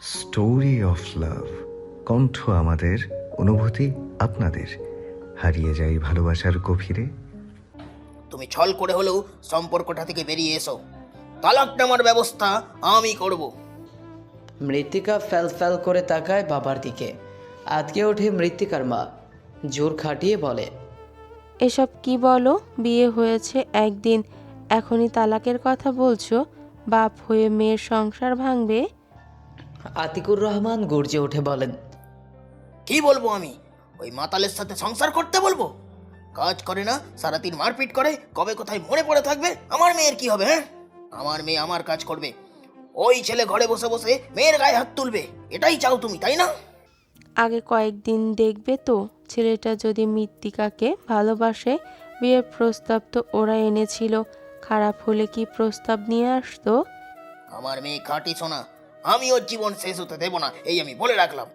Story of love. কণ্ঠ আমাদের, অনুভূতি আপনাদের। হারিয়ে যাই ভালোবাসার গভীরে। তুমি ছল করে হলেও সম্পর্কটা থেকে বেরিয়ে এসো, তালাক নেওয়ার ব্যবস্থা আমি করব। মৃত্তিকা ফ্যাল ফ্যাল করে তাকায় বাবার দিকে। আজকে ওঠে মৃত্তিকার মা, জোর খাটিয়ে বলে, এসব কি বলো? বিয়ে হয়েছে একদিন, এখনই তালাকের কথা বলছো? বাপ হয়ে মেয়ের সংসার ভাঙবে? আতিকুর রহমান গর্জে উঠে বলেন, কি বলবো আমি? ওই মাতালের সাথে সংসার করতে বলবো? কাজ করে না, সারাদিন মারপিট করে, কবে কোথায় মনে পড়ে থাকবে? আমার মেয়ের কি হবে? হ্যাঁ, আমার মেয়ে আমার কাজ করবে, ওই ছেলে ঘরে বসে বসে মেয়ের গায়ে হাত তুলবে, এটাই চাও তুমি, তাই না? আগে কয়েকদিন দেখবে তো, ছেলেটা যদি মৃত্তিকাকে ভালোবাসে। বিয়ের প্রস্তাব তো ওরা এনেছিল, খারাপ হলে কি প্রস্তাব নিয়ে আসতো? আমার মেয়ে খাঁটি সোনা, আমি ওর জীবন শেষ হতে দেব না, এই আমি বলে রাখলাম।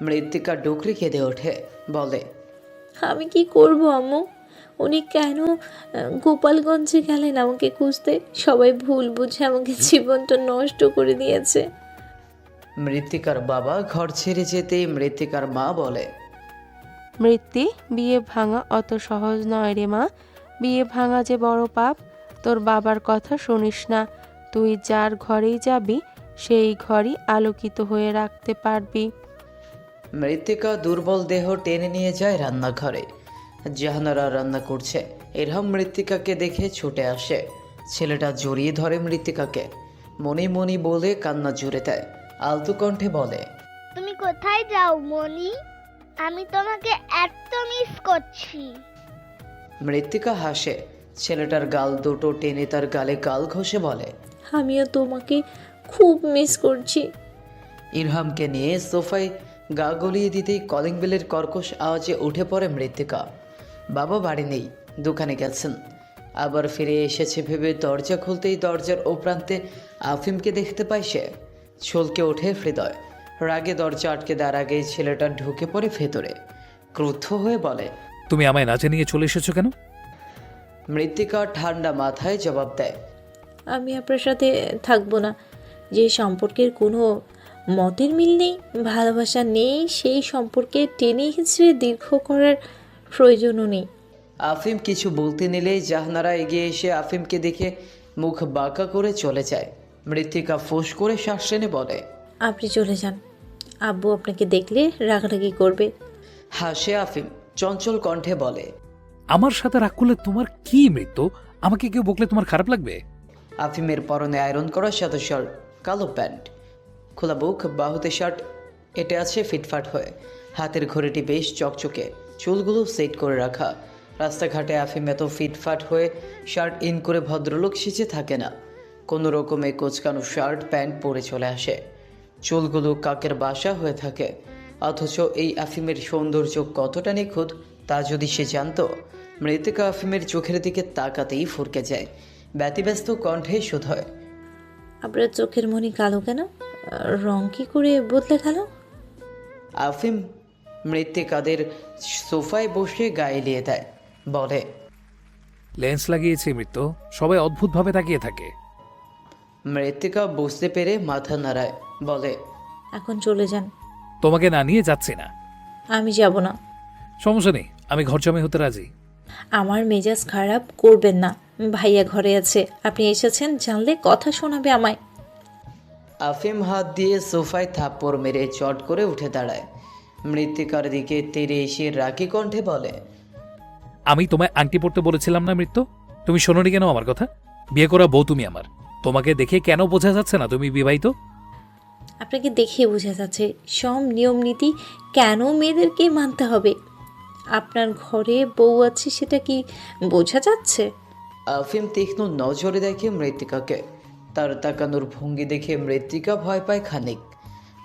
মৃত্তিকা ডুকরি কেঁদে ওঠে, বলে, আমি কি করব আম্মু? উনি কেন গোপালগঞ্জে গেলেন আমাকে খুঁজতে? সবাই ভুল বুঝে আমাকে জীবনটা নষ্ট করে দিয়েছে। মৃত্তিকার বাবা ঘর ছেড়ে যেতেই মৃত্তিকার মা বলে, মৃত্যু, বিয়ে ভাঙা অত সহজ নয় রে মা। বিয়ে ভাঙা যে বড় পাপ। তোর বাবার কথা শুনিস না। তুই যার ঘরেই যাবি, সেই ঘরই আলোকিত হয়ে রাখতে পারবি। মৃত্তিকা দুর্বল দেহ টেনে নিয়ে যায় রান্নাঘরে। জাহানারা রান্না করছে। ইরহাম মৃত্তিকাকে দেখে ছুটে আসে। ছেলেটা জড়িয়ে ধরে মৃত্তিকাকে, মনি মনি বলে কান্না জুড়ে দেয়। আলতু কণ্ঠে বলে, তুমি কোথায় যাও মনি? আমি তোমাকে এত মিস করছি। মৃত্তিকা হাসে। ছেলেটার গাল দুটো টেনে তার গালে গাল ঘষে বলে, আমিও তোমাকে খুব মিস করছি। ইরহামকে নিয়ে সোফায় গা গলিয়ে দিতেই কলিং বেলের কর্কশ আওয়াজে উঠে পড়ে মৃত্তিকা। বাবা বাড়ি নেই, দোকানে গেছেন। আবার ফিরে এসেছে ভেবে দরজা খুলতেই দরজার ও প্রান্তে আফিমকে দেখতে পায় সে। ছলকে ওঠে হৃদয়। রাগে দরজা আটকে দেওয়ার আগেই ছেলেটা ঢুকে পড়ে ভেতরে। ক্রুদ্ধ হয়ে বলে, তুমি আমায় না জানিয়ে চলে এসেছো কেন? মৃত্তিকা ঠান্ডা মাথায় জবাব দেয়, আমি আপনার সাথে থাকবো না। যে সম্পর্কের কোনো মতের মিল নেই, ভালোবাসা নেই, সেই সম্পর্কে টেনে হিঁচড়ে দীর্ঘ করার প্রয়োজনও নেই। আফিম কিছু বলতে নিলেই জাহানারা এগিয়ে এসে আফিমকে দেখে মুখ বাঁকা করে চলে যায়। মৃত্তিকা ফোঁস করে শ্বাস টেনে বলে, আপনি চলে যান, আব্বু আপনাকে দেখলে রাগারাগি করবে। হাসে আফিম, চঞ্চল কণ্ঠে বলে, আমার সাথে রাগ করলে তোমার কি মৃত্যু? আমাকে কেউ বকলে তোমার খারাপ লাগবে? আফিমের পরনে আয়রন করা সাদা শার্ট, কালো প্যান্ট, খোলা বুক, বাহুতে শার্ট এটে আছে ফিটফাট হয়ে। হাতের ঘড়িটি বেশ চকচকে, চুলগুলো সেট করে রাখা। রাস্তাঘাটে আফিম এত ফিটফাট হয়ে শার্ট ইন করে ভদ্রলোক সেজে থাকে না। কোনো রকমে কোচকানো শার্ট প্যান্ট পরে চলে আসে। চুলগুলো কাকের বাসা হয়ে থাকে। অথচ এই আফিমের সৌন্দর্য কতটা নিখুঁত তা যদি সে জানতো। মৃত্তিকা আফিমের চোখের দিকে তাকাতেই ফুরকে যায়। ব্যতিব্যস্ত কণ্ঠে শুধয়, আপনার চোখের মনি কালো কেন? রং কি করে বদলে গেল? আফিম মৃত্তিকাদের সোফায় বসে গায়ে লিয়ে দেয়, বলে, লেন্স লাগিয়েছে মৃত্যু, সবাই অদ্ভুতভাবে তাকিয়ে থাকে। মৃত্তিকা বুঝতে পেরে মাথা নাড়ায়, বলে, এখন চলে যান। তোমাকে না নিয়ে যাচ্ছি না। আমি যাব না। সমস্যা নেই, আমি ঘর জামাই হতে রাজি। আমার মেজাজ খারাপ করবেন না। ভাইয়া ঘরে আছে, আপনি এসেছেন জানলে কথা শোনাবে আমায়। আফিম হাত দিয়ে সোফায় থাপ্পড় মেরে চট করে উঠে দাঁড়ায়। মৃত্তিকার দিকে তেড়ে এসে রাগী কণ্ঠে বলে, আমি তোমায় আংটি পড়তে বলেছিলাম না মৃত্যু? তুমি শোনোনি কেন আমার কথা? বিয়ে করা বউ তুমি আমার। তোমাকে দেখে কেন বোঝা যাচ্ছে না তুমি বিবাহিত? আপনাকে দেখে বোঝা যাচ্ছে। সব নিয়ম নীতি কেন মেয়েদেরকে মানতে হবে? আপনার ঘরে বউ আছে, সেটা কি বোঝা যাচ্ছে? আফিম তীক্ষ্ণ নজরে দেখে মৃত্তিকাকে। তার তাকানোর ভঙ্গি দেখে মৃত্তিকা ভয় পায় খানিক।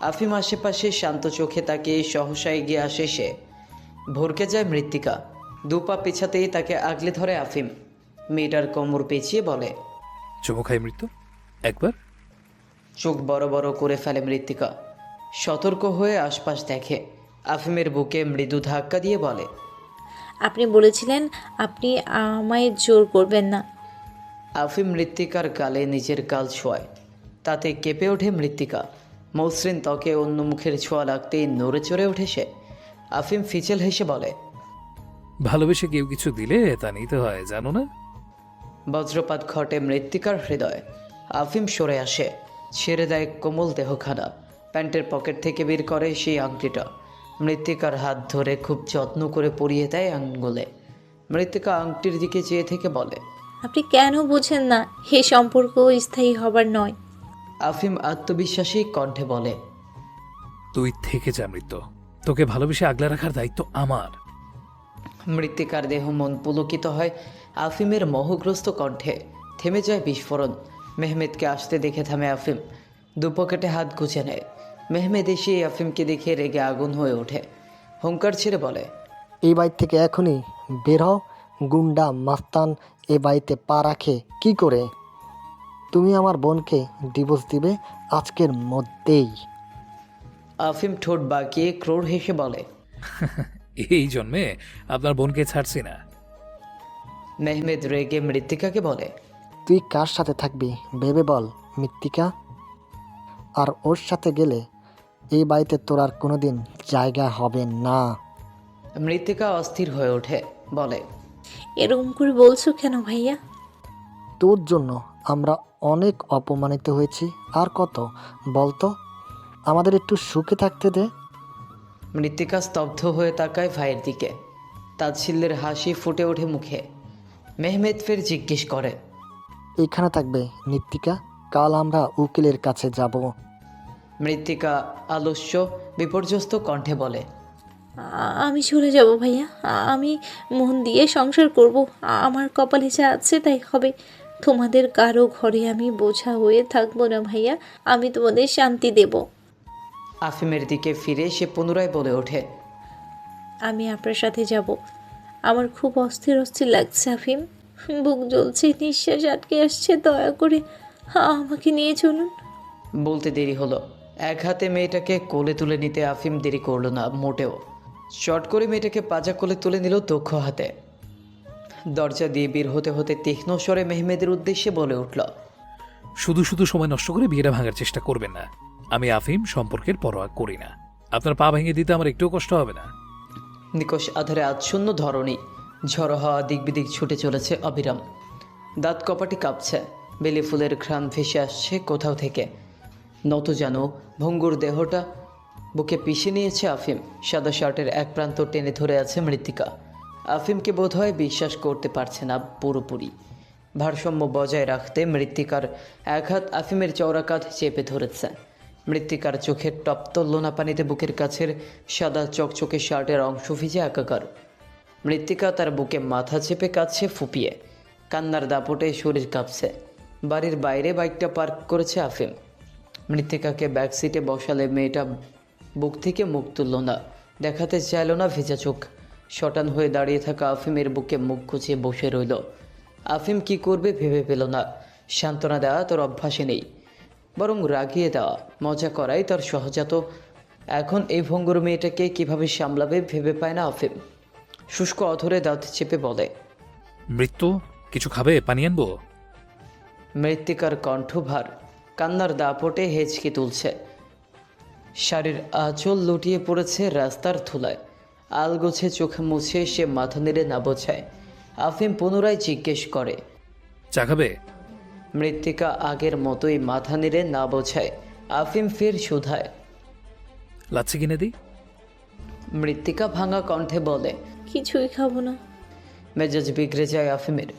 আফিম আশেপাশে শান্ত চোখে তাকিয়ে সহসা এগিয়ে আসে সে। ভরকে যায় মৃত্তিকা। দুপা পেছাতেই তাকে আগলে ধরে আফিম। মেয়েটার কোমর পেঁচিয়ে বলে, চুমু খাই মৃত্যু, একবার। চোখ বড় বড় করে ফেলে মৃত্তিকা। সতর্ক হয়ে আশপাশ দেখে। আফিমের বুকে মৃদু ধাক্কা দিয়ে বলে, আপনি বলেছিলেন আপনি আমায় জোর করবেন না। আফিম মৃত্তিকার গালে নিজের গাল ছোঁয়। তাতে কেঁপে ওঠে মৃত্তিকা। মসৃণ ত্বকে অন্য মুখের ছোঁয়া লাগতেই নড়ে চড়ে ওঠে সে। আফিম ফিচেল হেসে বলে, ভালোবেসে কেউ কিছু দিলে তা নিতে হয়, জানো না? বজ্রপাত ঘটে মৃত্তিকার হৃদয়। আফিম সরে আসে, ছেড়ে দেয় কোমল দেহখানা। প্যান্টের পকেট থেকে বের করে সেই আংটিটা। মৃত্তিকার হাত ধরে খুব যত্ন করে পরিয়ে দেয় আঙ্গুলে। মৃত্তিকা আংটির দিকে চেয়ে থেকে বলে, আপনি কেন বোঝেন না এই সম্পর্ক স্থায়ী হবার নয়? আফিম আত্মবিশ্বাসী কণ্ঠে বলে, তুই থেকে যা মৃত্যু, তোকে ভালোবেসে আগলে রাখার দায়িত্ব আমার। মৃত্তিকার দেহ মন পুলকিত হয় আফিমের মোহগ্রস্ত কণ্ঠে। থেমে যায় বিস্ফোরণ। মেহমেদকে আসতে দেখে থামে আফিম, দুপকেটে হাত গুছে নেয়। মেহমেদ এসে আফিমকে দেখে রেগে আগুন হয়ে ওঠে। হুঙ্কার ছেড়ে বলে, এই বাড়ি থেকে এখনই বের হও। গুন্ডা মাস্তান এ বাড়িতে পা রাখে কি করে? তুমি আমার বোনকে ডিভোর্স দিবে আজকের মধ্যেই। আফিম ঠোঁট বাঁকিয়ে ক্রোড় হেসে বলে, এই জন্মে আপনার বোনকে ছাড়ছি না। মেহমেদ রেগে মৃত্তিকাকে বলে, তুই কার সাথে থাকবি ভেবে বল মৃত্তিকা। আর ওর সাথে গেলে এই বাড়িতে তোর আর কোনোদিন জায়গা হবে না। মৃত্তিকা অস্থির হয়ে ওঠে, বলে, এরকম করে বলছো কেন ভাইয়া? তোর জন্য আমরা অনেক অপমানিত হয়েছি। আর কত বলতো, আমাদের একটু সুখে থাকতে দে। মৃত্তিকা স্তব্ধ হয়ে তাকায় ভাইয়ের দিকে। তাচ্ছিল্যের হাসি ফুটে ওঠে মুখে। মেহমেদ ফের জিজ্ঞেস করে, এইখানে থাকবে মৃত্তিকা, কাল আমরা উকিলের কাছে যাব। মৃত্তিকা আলস্য বিপর্যস্ত কণ্ঠে বলে, আমি চলে যাব ভাইয়া। আমি মন দিয়ে সংসার করব। আমার কপালে যা আছে তাই হবে। তোমাদের কারো ঘরে আমি বোঝা হয়ে থাকবো না ভাইয়া। আমি তোমাদের শান্তি দেব। আফিমের দিকে ফিরে সে পুনরায় বলে ওঠে, আমি আপনার সাথে যাব। আমার খুব অস্থির অস্থির লাগছে আফিম। বুক জ্বলছে, নিঃশ্বাস আটকে আসছে। দয়া করে আমাকে নিয়ে চলুন। বলতে দেরি হলো। এক হাতে মেয়েটাকে কোলে তুলে নিতে আফিম দেরি করলো না মোটেও। শর্ট করে মেয়েটাকে পাজা কোলে তুলে নিল দক্ষ হাতে। দরজা দিয়ে বের হতে হতে তীক্ষ্ণ স্বরে মেহমেদের উদ্দেশ্যে বলে উঠল, শুধু শুধু সময় নষ্ট করে বিয়েটা ভাঙার চেষ্টা করবেন না। আমি আফিম সম্পর্কের পরোয়া করি না। আপনার পা ভেঙে দিতে আমার একটুও কষ্ট হবে না। নিকষ আধারে আচ্ছন্ন ধরণী, ঝড়ো হাওয়া দিক বিদিক ছুটে চলেছে অবিরাম। দাঁত কপাটি কাঁপছে। বেলি ফুলের ঘ্রাণ ভেসে আসছে কোথাও থেকে। নত যেন ভঙ্গুর দেহটা বুকে পিষে নিয়েছে আফিম। সাদা শার্টের এক প্রান্ত টেনে ধরে আছে মৃত্তিকা। আফিমকে বোধহয় বিশ্বাস করতে পারছে না পুরোপুরি। ভারসাম্য বজায় রাখতে মৃত্তিকার এক হাত আফিমের চওড়া কাঁধ চেপে ধরেছে। মৃত্তিকার চোখের তপ্ত লোনা পানিতে বুকের কাছের সাদা চকচকে শার্টের অংশ ভিজে একাকার। মৃত্তিকা তার বুকে মাথা চেপে কাঁদছে ফুপিয়ে। কান্নার দাপটে শরীর কাঁপছে। বাড়ির বাইরে বাইকটা পার্ক করেছে আফিম। মৃত্তিকাকে ব্যাক সিটে বসালে মেয়েটা বুক থেকে মুখ তুলল না, দেখাতে চাইল না ভেজা চোখ। শটান হয়ে দাঁড়িয়ে থাকা আফিমের বুকে মুখ গুছিয়ে বসে রইল। আফিম কি করবে ভেবে পেল না। সান্ত্বনা দেওয়া তোর অভ্যাসে নেই, বরং রাগিয়ে দেওয়া, মজা করাই তার সহজাত। এখন এই ভঙ্গুর মেয়েটাকে কিভাবে সামলাবে ভেবে পায় না আফিম। শুষ্ক অধরে দাঁত চেপে বলে, মৃত্যু, কিছু খাবে? পানি আনবো? মৃত্তিকার কণ্ঠভার কান্নার দাপটে হেঁচকি তুলছে। শাড়ির আঁচল লুটিয়ে পড়েছে রাস্তার ধুলায়। আলগোছে চোখ মুছে সে মাথা নেড়ে না বোঝায়। আফিম পুনরায় জিজ্ঞেস করে, চা খাবে? মৃত্তিকা আগের মতোই মাথা নেড়ে না বোঝায়। আফিম ফের শুধায়, লাচ্ছি কিনে দিই? মৃত্তিকা ভাঙা কণ্ঠে বলে, কিছুই খাবো না। মেজাজ বিগড়ে যায় আফিমের।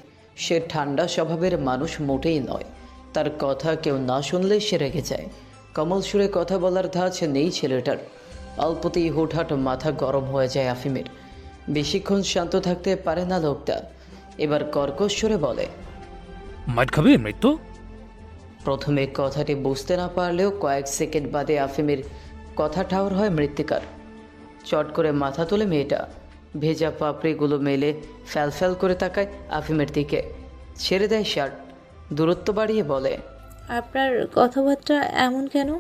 সে ঠান্ডা স্বভাবের মানুষ মোটেই নয়। তার কথা কেউ না শুনলে সে রেগে যায়। কমল সুরে কথা বলার ধাঁচ নেই ছেলেটার। অল্পতেই হুটহাট মাথা গরম হয়ে যায় আফিমের। বেশিক্ষণ শান্ত থাকতে পারে না লোকটা। এবার কর্কশ সুরে বলে, মাইট খাবে মৃত্যু? প্রথমে কথাটি বুঝতে না পারলেও কয়েক সেকেন্ড বাদে আফিমের কথা ঠাউর হয় মৃত্তিকার। চট করে মাথা তোলে মেয়েটা। ভেজা পাপড়িগুলো মেলে ফ্যাল ফ্যাল করে তাকায় আফিমের দিকে। ছেড়ে দেয় শার্ট, দূরত্ব বাড়িয়ে বলে, আপনার কথাবার্তা এমন কেন?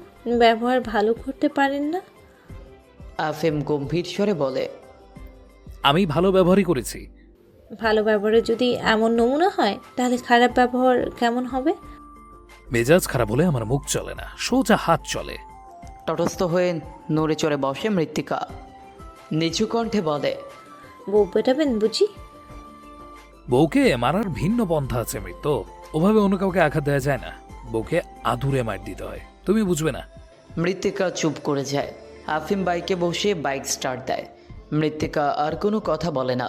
ব্যবহার ভালো করতে পারেন না? আফিম গম্ভীর স্বরে বলে, আমি ভালো ব্যবহারই করেছি। ভালো ব্যবহারে যদি এমন নমুনা হয় তাহলে খারাপ ব্যবহার কেমন হবে? মেজাজ খারাপ হলে আমার মুখ চলে না, সোজা হাত চলে। তটস্থ হয়ে নড়ে চড়ে বসে মৃত্তিকা। নিচু কণ্ঠে বলে, বউ পেটাবেন বুঝি? বউকে মারার ভিন্ন পন্থা আছে মৃত্যু। ওভাবে অন্য কাউকে আঘাত দেওয়া যায় না, বউকে আদুরে মার দিতে হয়, তুমি বুঝবে না। মৃত্তিকা চুপ করে যায়। আফিম বাইকে বসে বাইক স্টার্ট দেয়। মৃত্তিকা আর কোনো কথা বলে না।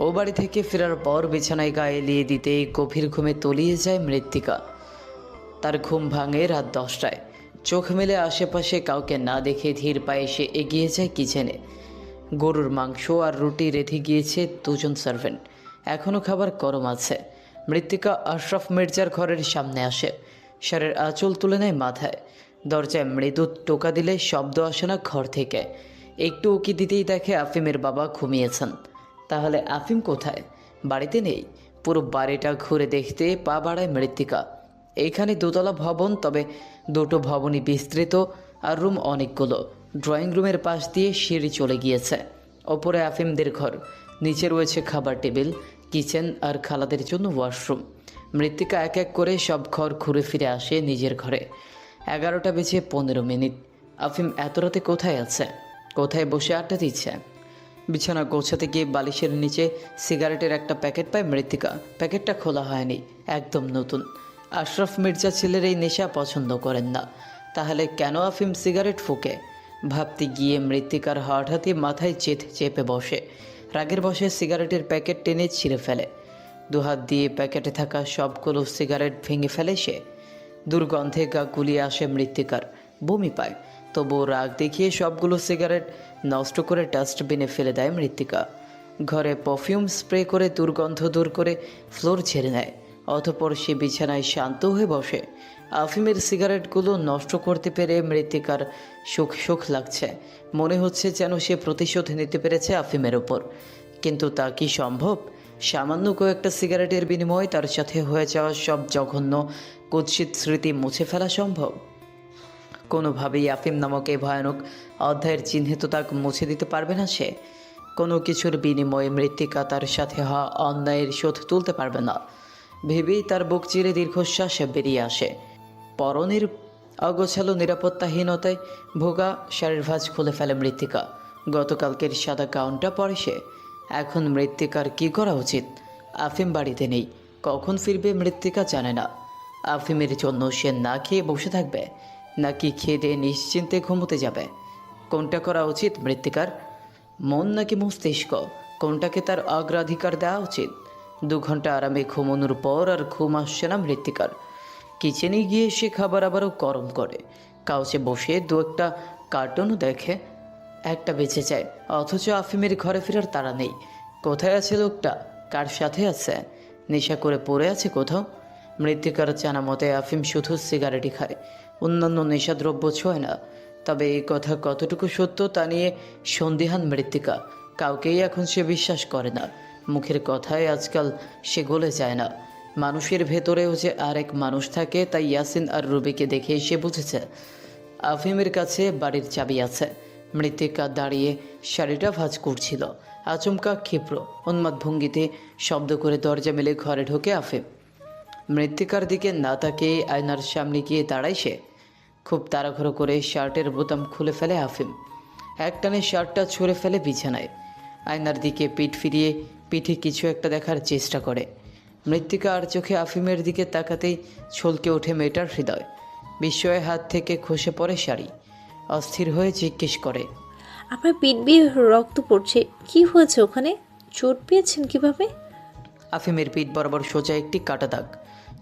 ও বাড়ি থেকে ফেরার পর বিছানায় গায়ে এলিয়ে দিতেই গভীর ঘুমে তলিয়ে যায় মৃত্তিকা। তার ঘুম ভাঙে রাত 10টায়। চোখ মেলে আশেপাশে কাউকে না দেখে ধীর পায়ে সে এগিয়ে যায় কিচেনে। গরুর মাংস আর রুটি রেঁধে গিয়েছে 2জন সার্ভেন্ট, এখনও খাবার গরম আছে। মৃত্তিকা আশরাফ মির্জার ঘরের সামনে আসে, শাড়ির আঁচল তুলে নেয় মাথায়। দরজায় মৃদু টোকা দিলে শব্দ আসে না ঘর থেকে। একটু উকি দিতেই দেখে আফিমের বাবা ঘুমিয়েছেন। তাহলে আফিম কোথায়? বাড়িতে নেই। পুরো বাড়িটা ঘুরে দেখতে পা বাড়ায় মৃত্তিকা। এইখানে দোতলা ভবন, তবে দুটো ভবনই বিস্তৃত আর রুম অনেকগুলো। ড্রয়িং রুমের পাশ দিয়ে সিঁড়ি চলে গিয়েছে। ওপরে আফিমদের ঘর, নিচে রয়েছে খাবার টেবিল, কিচেন আর খালাদের জন্য ওয়াশরুম। মৃত্তিকা এক এক করে সব ঘর ঘুরে ফিরে আসে নিজের ঘরে। 11টা বেজে 15 মিনিট। আফিম এত রাতে কোথায় আছে? কোথায় বসে আড্ডা দিচ্ছে? বিছানা গোছাতে গিয়ে বালিশের নিচে সিগারেটের একটা প্যাকেট পায় মৃত্তিকা। প্যাকেটটা খোলা হয়নি, একদম নতুন। আশরাফ মির্জা ছেলের এই নেশা পছন্দ করেন না, তাহলে কেন আফিম সিগারেট ফুঁকে? ভাবতে গিয়ে মৃত্তিকার হঠাৎই মাথায় চেপে বসে। রাগের বসে সিগারেটের প্যাকেট টেনে ছিঁড়ে ফেলে। দুহাত দিয়ে প্যাকেটে থাকা সবগুলো সিগারেট ভেঙে ফেলে সে। দুর্গন্ধে গা গুলিয়ে আসে মৃত্তিকার, বমি পায়। তবুও রাগ দেখিয়ে সবগুলো সিগারেট নষ্ট করে ডাস্টবিনে ফেলে দেয় মৃত্তিকা। ঘরে পারফিউম স্প্রে করে দুর্গন্ধ দূর করে ফ্লোর ঝেড়ে নেয়। অতঃপর সে বিছানায় শান্ত হয়ে বসে। আফিমের সিগারেটগুলো নষ্ট করতে পেরে মৃত্তিকার সুখ লাগছে। মনে হচ্ছে যেন সে প্রতিশোধ নিতে পেরেছে আফিমের ওপর। কিন্তু তা কি সম্ভব? সামান্য কয়েকটা সিগারেটের বিনিময়ে তার সাথে হয়ে যাওয়া সব জঘন্য কুৎসিত স্মৃতি মুছে ফেলা সম্ভব? কোনোভাবেই আফিম নামক এই ভয়ানক অধ্যায়ের চিহ্নিততা মুছে দিতে পারবে না সে। কোনো কিছুর বিনিময়ে মৃত্তিকা তার সাথে হওয়া অন্যায়ের শোধ তুলতে পারবে না ভেবেই তার বুক চিরে দীর্ঘশ্বাস বেরিয়ে আসে। পরনের অগোছালো নিরাপত্তাহীনতায় ভোগা শাড়ির ভাঁজ খুলে ফেলে মৃত্তিকা। গতকালকের সাদা গাউনটা পরে সে। এখন মৃত্তিকার কী করা উচিত? আফিম বাড়িতে নেই, কখন ফিরবে মৃত্তিকা জানে না। আফিমের জন্য সে না খেয়ে বসে থাকবে, নাকি খেয়ে দিয়ে নিশ্চিন্তে ঘুমোতে যাবে? কোনটা করা উচিত মৃত্তিকার? মন নাকি মস্তিষ্ক, কোনটাকে তার অগ্রাধিকার দেওয়া উচিত? 2 ঘন্টা আরামে ঘুমানোর পর আর ঘুম আসছে না মৃত্তিকার। কিচেনে গিয়ে সে খাবার আবারও গরম করে। কাউচে বসে 2-একটা কার্টুনও দেখে। 1টা বেঁচে যায়, অথচ আফিমের ঘরে ফেরার তাড়া নেই। কোথায় আছে লোকটা? কার সাথে আছে? নেশা করে পড়ে আছে কোথাও? মৃত্তিকার জানা মতে আফিম শুধু সিগারেটই খায়, অন্যান্য নেশাদ্রব্য ছোঁয় না। তবে এই কথা কতটুকু সত্য তা নিয়ে সন্দিহান মৃত্তিকা। কাউকেই এখন সে বিশ্বাস করে না। মুখের কথায় আজকাল সে গলে যায় না। মানুষের ভেতরেও যে আরেক মানুষ থাকে, তাই ইয়াসিন আর রুবিকে দেখে সে বুঝেছে আফিমের কাছে বাড়ির চাবি আছে। মৃত্তিকা দাঁড়িয়ে শাড়িটা ভাঁজ করছিল। আচমকা ক্ষিপ্র উন্মাদ ভঙ্গিতে শব্দ করে দরজা মেলে ঘরে ঢোকে আফিম। মৃত্তিকার দিকে না তাকিয়ে আয়নার সামনে গিয়ে দাঁড়ায় সে। খুব তাড়াহুড়ো করে শার্টের বোতাম খুলে ফেলে আফিম। একটানে শার্টটা ছুঁড়ে ফেলে বিছানায়। আয়নার দিকে পিঠ ফিরিয়ে পিঠে কিছু একটা দেখার চেষ্টা করে। মৃত্তিকা আর চোখে আফিমের দিকে তাকাতেই ছলকে ওঠে মেয়েটার হৃদয়। বিস্ময়ে হাত থেকে খসে পড়ে শাড়ি। অস্থির হয়ে জিজ্ঞেস করে, আপনার পিঠ দিয়ে রক্ত পড়ছে, কি হয়েছে ওখানে? চোট পেয়েছেন কিভাবে? আফিমের পিঠ বরাবর সোজা একটি কাটা দাগ।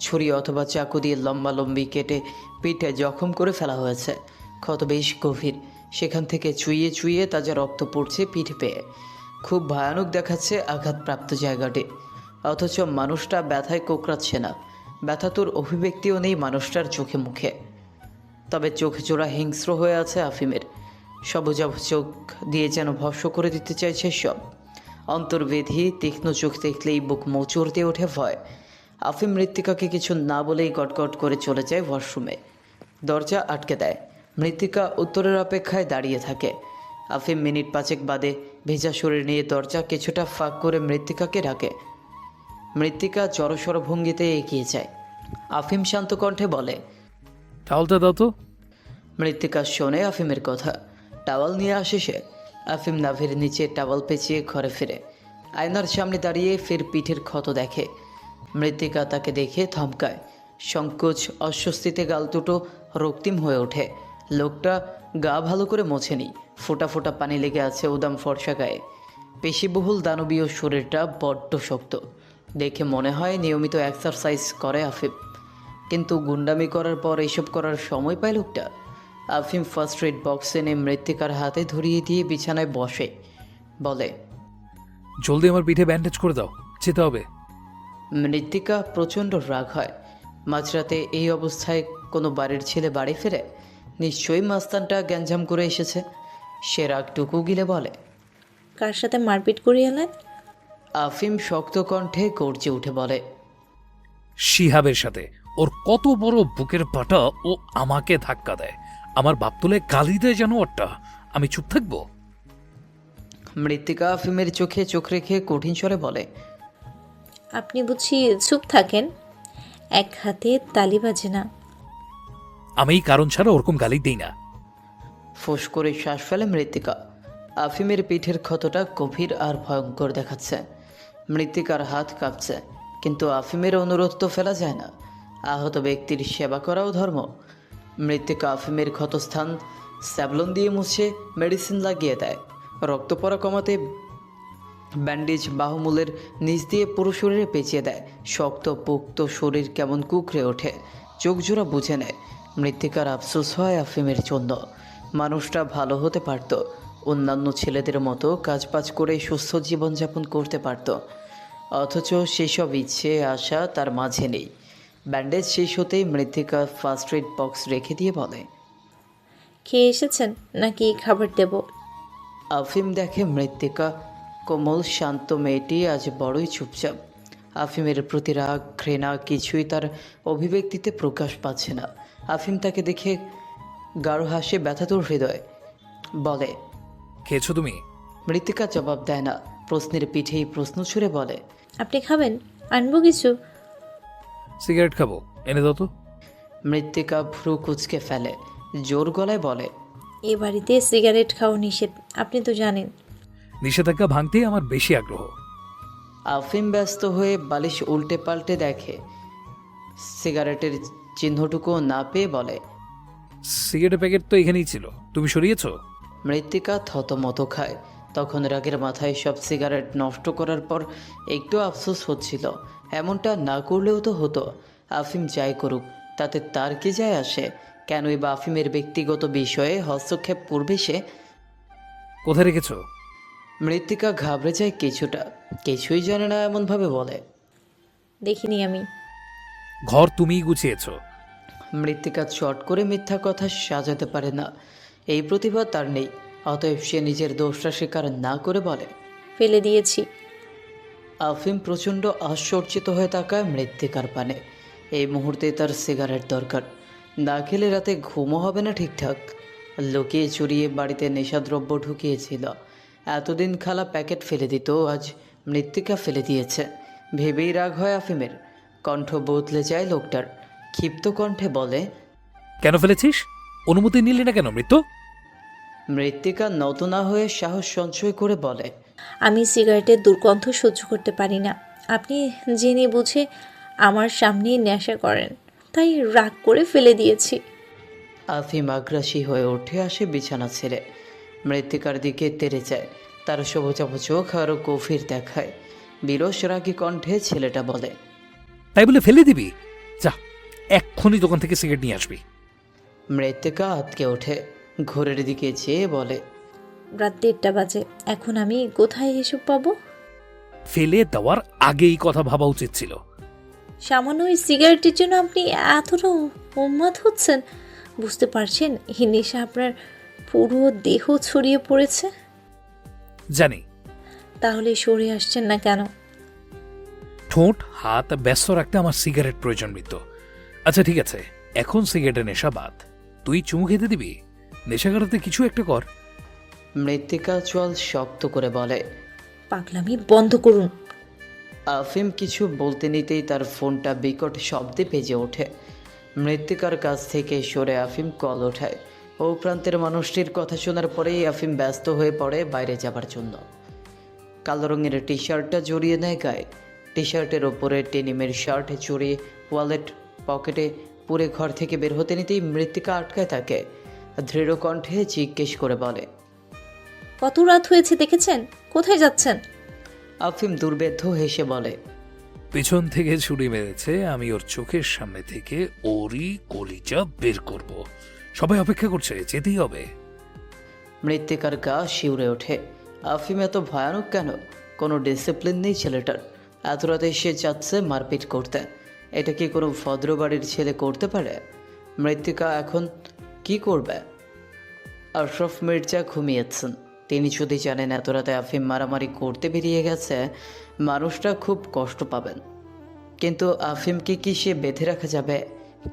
ছুরি অথবা চাকু দিয়ে লম্বালম্বি কেটে পিঠে জখম করে ফেলা হয়েছে। ক্ষত বেশ গভীর, সেখান থেকে চুইয়ে চুইয়ে তাজা রক্ত পড়ছে পিঠ পেয়ে। খুব ভয়ানক দেখাচ্ছে আঘাতপ্রাপ্ত জায়গাটি, অথচ মানুষটা ব্যথায় কোঁকড়াচ্ছে না। ব্যথাতুর অভিব্যক্তিও নেই মানুষটার চোখে মুখে। তবে চোখ জোড়া হিংস্র হয়ে আছে আফিমের। সবুজাভ চোখ দিয়ে যেন ভস্ম করে দিতে চাইছে সব। অন্তর্বেধী তীক্ষ্ণ চোখ দেখলেই বুক মোচড় দিয়ে ওঠে ভয়। আফিম মৃত্তিকাকে কিছু না বলেই গটগট করে চলে যায় ওয়াশরুমে। দরজা আটকে দেয়। মৃত্তিকা উত্তরের অপেক্ষায় দাঁড়িয়ে থাকে। আফিম মিনিট 5 বাদে ভেজা শরীর নিয়ে দরজা কিছুটা ফাঁক করে মৃত্তিকাকে ডাকে। মৃত্তিকা জড়সড় ভঙ্গিতে এগিয়ে যায়। আফিম শান্ত কণ্ঠে বলে, টাওয়ালটা দাও তো। মৃত্তিকা শোনে আফিমের কথা। টাওয়াল নিয়ে আসে সে। আফিম নাভির নিচে টাওয়াল পেঁচিয়ে ঘরে ফিরে আয়নার সামনে দাঁড়িয়ে ফের পিঠের ক্ষত দেখে। মৃত্তিকা তাকে দেখে থমকায়। সংকোচ অস্বস্তিতে গাল দুটো রক্তিম হয়ে ওঠে। লোকটা গা ভালো করে মোছেনি, ফোঁটা ফোঁটা পানি লেগে আছে উদাম ফর্সা গায়ে। পেশিবহুল দানবীয় শরীরটা বড্ড শক্ত, দেখে মনে হয় নিয়মিত এক্সারসাইজ করে আফিম। কিন্তু গুন্ডামি করার পর এইসব করার সময় পায় লোকটা। আফিম ফার্স্ট এড বক্স এনে মৃত্তিকার হাতে ধরিয়ে দিয়ে বিছানায় বসে বলে, জলদি আমার পিঠে ব্যান্ডেজ করে দাও, যেতে হবে। মৃত্তিকা প্রচণ্ড রাগ হয়। মাঝরাতে এই অবস্থায় কোনো বাড়ির ছেলে বাড়ি ফেরে? নিশ্চয়ই মাস্তানটা গ্যাঞ্জাম করে এসেছে। সে রাগটুকু গিলে বলে, কার সাথে মারপিট করিয়ে এলেন? আফিম শক্ত কণ্ঠে গর্জে উঠে বলে, শিহাবের সাথে। ওর কত বড় বুকের পাটা, ও আমাকে ধাক্কা দেয়, আমার বাপ তুলে গালি দেয় যেন ওরটা, আমি চুপ থাকবো? মৃত্তিকা আফিমের চোখে চোখ রেখে কঠিন স্বরে বলে, আপনি বুঝি চুপ থাকেন? এক হাতে তালি বাজে না। আমি এই কারণ ছাড়া ওরকম গালি দিই না। ফোঁস করে শ্বাস ফেলে মৃত্তিকা। আফিমের পিঠের ক্ষতটা গভীর আর ভয়ঙ্কর দেখাচ্ছে। মৃত্তিকার হাত কাঁপছে, কিন্তু আফিমের অনুরোধ তো ফেলা যায় না। আহত ব্যক্তির সেবা করাও ধর্ম। মৃত্তিকা আফিমের ক্ষতস্থান স্যাবলন দিয়ে মুছে মেডিসিন লাগিয়ে দেয়। রক্ত পড়া কমাতে ব্যান্ডেজ বাহুমূলের নিচ দিয়ে পুরো শরীরে পেঁচিয়ে দেয়। শক্ত পোক্ত শরীর কেমন কুকড়ে ওঠে, চোখ জোড়া বুঝে নেয়। মৃত্তিকার আফসোস হয় আফিমের জন্য। মানুষটা ভালো হতে পারত, অন্যান্য ছেলেদের মতো কাজবাজ করে সুস্থ জীবনযাপন করতে পারত। অথচ সেসব ইচ্ছে আশা তার মাঝে নেই। ব্যান্ডেজ শেষ হতেই মৃত্তিকা ফার্স্ট এড বক্স রেখে দিয়ে বলে, খেয়ে এসেছেন নাকি খাবার দেব? আফিম দেখে মৃত্তিকা কোমল শান্ত মেয়েটি আজ বড়ই চুপচাপ। আফিমের প্রতি রাগ ঘৃণা কিছুই তার অভিব্যক্তিতে প্রকাশ পাচ্ছে না। আফিম তাকে দেখে গাঢ় হাসে ব্যথাতুর হৃদয়, বলে, খেয়েছো তুমি? মৃত্তিকা জবাব দেয় না, প্রশ্নের পিঠেই প্রশ্ন ছুড়ে বলে, আপনি খাবেন? আনবো কিছু? সিগারেট খাবো, এনে দাও তো। মৃত্তিকা ভ্রু কুচকে ফেলে, জোর গলায় বলে, এ বাড়িতে সিগারেট খাওয়া নিষেধ, আপনি তো জানেন। নিষেধাজ্ঞা ভাঙতেই আমার বেশি আগ্রহ। আফিম ব্যস্ত হয়ে বালিশ উল্টে পাল্টে দেখে, সিগারেটের চিহ্নটুকু না পেয়ে বলে, সিগারেটের প্যাকেট তো এখানেই ছিল, তুমি সরিয়েছো? মৃত্তিকা থতমত খায়। তখন রাগের মাথায় সব সিগারেট নষ্ট করার পর একটু আফসোস হচ্ছিল। এমনটা না করলেও তো হতো। আফিম যাই করুক তাতে তার কি যায় আসে? কেনই বা আফিমের ব্যক্তিগত বিষয়ে হস্তক্ষেপ করবে সে? কোথায় রেখেছো? মৃত্তিকা ঘাবড়ে যায় কিছুটা, কিছুই জানে না এমনভাবে বলে, দেখিনি আমি। ঘর তুমিই গুছিয়েছো। মৃত্তিকা চট করে মিথ্যা কথা সাজাতে পারে না, এই প্রতিভা তার নেই। অতএব সে নিজের দোষটা স্বীকার না করে বলে, ফেলে দিয়েছি। আফিম প্রচণ্ড আশ্চর্যিত হয়ে তাকায় মৃত্তিকার পানে। এই মুহূর্তে তার সিগারেট দরকার, না খেলে রাতে ঘুমও হবে না ঠিকঠাক। লুকিয়ে চুরিয়ে বাড়িতে নেশাদ্রব্য ঢুকিয়েছিল, এতদিন খালা প্যাকেট ফেলে দিত, আজ মৃত্তিকা ফেলে দিয়েছে। ভেবেই রাগ হয় আফিমের। কণ্ঠ বদলে যায় লোকটার, ক্ষিপ্ত কণ্ঠে বলে, কেন ফেলেছিস? অনুমতি নিলি না কেন মৃত্যু? মৃত্তিকা নত না হয়ে সাহস সঞ্চয় করে বলে, আমি সিগারেটের দুর্গন্ধ সহ্য করতে পারি না। আপনি জেনে বুঝে আমার সামনেই নেশা করেন, তাই রাগ করে ফেলে দিয়েছি। আফিম আগ্রাসী হয়ে উঠে আসে বিছানা ছেড়ে, মৃত্তিকার দিকে তেড়ে যায়। তার সবুজাব চোখ আরও গভীর দেখায়। বিরস রাগী কণ্ঠে ছেলেটা বলে, তাই বলে ফেলে দিবি? যা, এক্ষুনি দোকান থেকে সিগারেট নিয়ে আসবি। মৃত্তিকা আটকে ওঠে, ঘোরের দিকে চেয়ে বলে, রাত 1:30 বাজে, এখন আমি কোথায় এসব পাবো? ফেলে দেওয়ার আগেই কথা ভাবা উচিত ছিল। সামান্য ওই সিগারেটের জন্য আপনি এতটা উন্মাদ হচ্ছেন? বুঝতে পারছেন এই নেশা আপনার পুরো দেহ ছড়িয়ে পড়েছে? জানি। তাহলে সরে আসছেন না কেন? ঠোঁট হাত ব্যস্ত রাখতে আমার সিগারেট প্রয়োজন মৃত্যু। আচ্ছা ঠিক আছে, এখন সিগারেটের নেশা বাদ, তুই চুমু খেতে দিবি? নেশা করাতে কিছু একটা কর। মৃত্তিকা চোয়াল শক্ত করে বলে, পাগলামি বন্ধ করুন। আফিম কিছু বলতে নিতেই তার ফোনটা বিকট শব্দে বেজে ওঠে। মৃত্তিকার কাছ থেকে সরে আফিম কল ওঠায়। ও প্রান্তের মানুষটির কথা শোনার পরেই আফিম ব্যস্ত হয়ে পড়ে বাইরে যাবার জন্য। কালো রঙের টি শার্টটা জড়িয়ে নেয় গায়ে। টি শার্টের ওপরে টেনিমের শার্ট জড়িয়ে ওয়ালেট পকেটে পুরে ঘর থেকে বের হতে নিতেই মৃত্তিকা আটকায় থাকে। দৃঢ় কণ্ঠে জিজ্ঞেস করে বলে, কত রাত হয়েছে দেখেছেন? কোথায় যাচ্ছেন? আফিম দুর্বেদ্য হেসে বলে, পিছন থেকে ছুরি মেরেছে, আমি ওর চোখের সামনে থেকে ওরই কলিজা বের করব। সবাই অপেক্ষা করছে, যেতেই হবে। মৃত্তিকার গা শিউরে ওঠে। আফিম এত ভয়ানক কেন? কোনো ডিসিপ্লিন নেই ছেলেটার। এত রাতে সে যাচ্ছে মারপিট করতে। এটা কি কোনো ভদ্রবাড়ির ছেলে করতে পারে? মৃত্তিকা এখন কি করবে? আশরাফ মির্জা ঘুমিয়েছেন। তিনি যদি জানেন এত রাতে আফিম মারামারি করতে বেরিয়ে গেছে, মানুষটা খুব কষ্ট পাবেন। কিন্তু আফিমকে কি সে বেঁধে রাখা যাবে?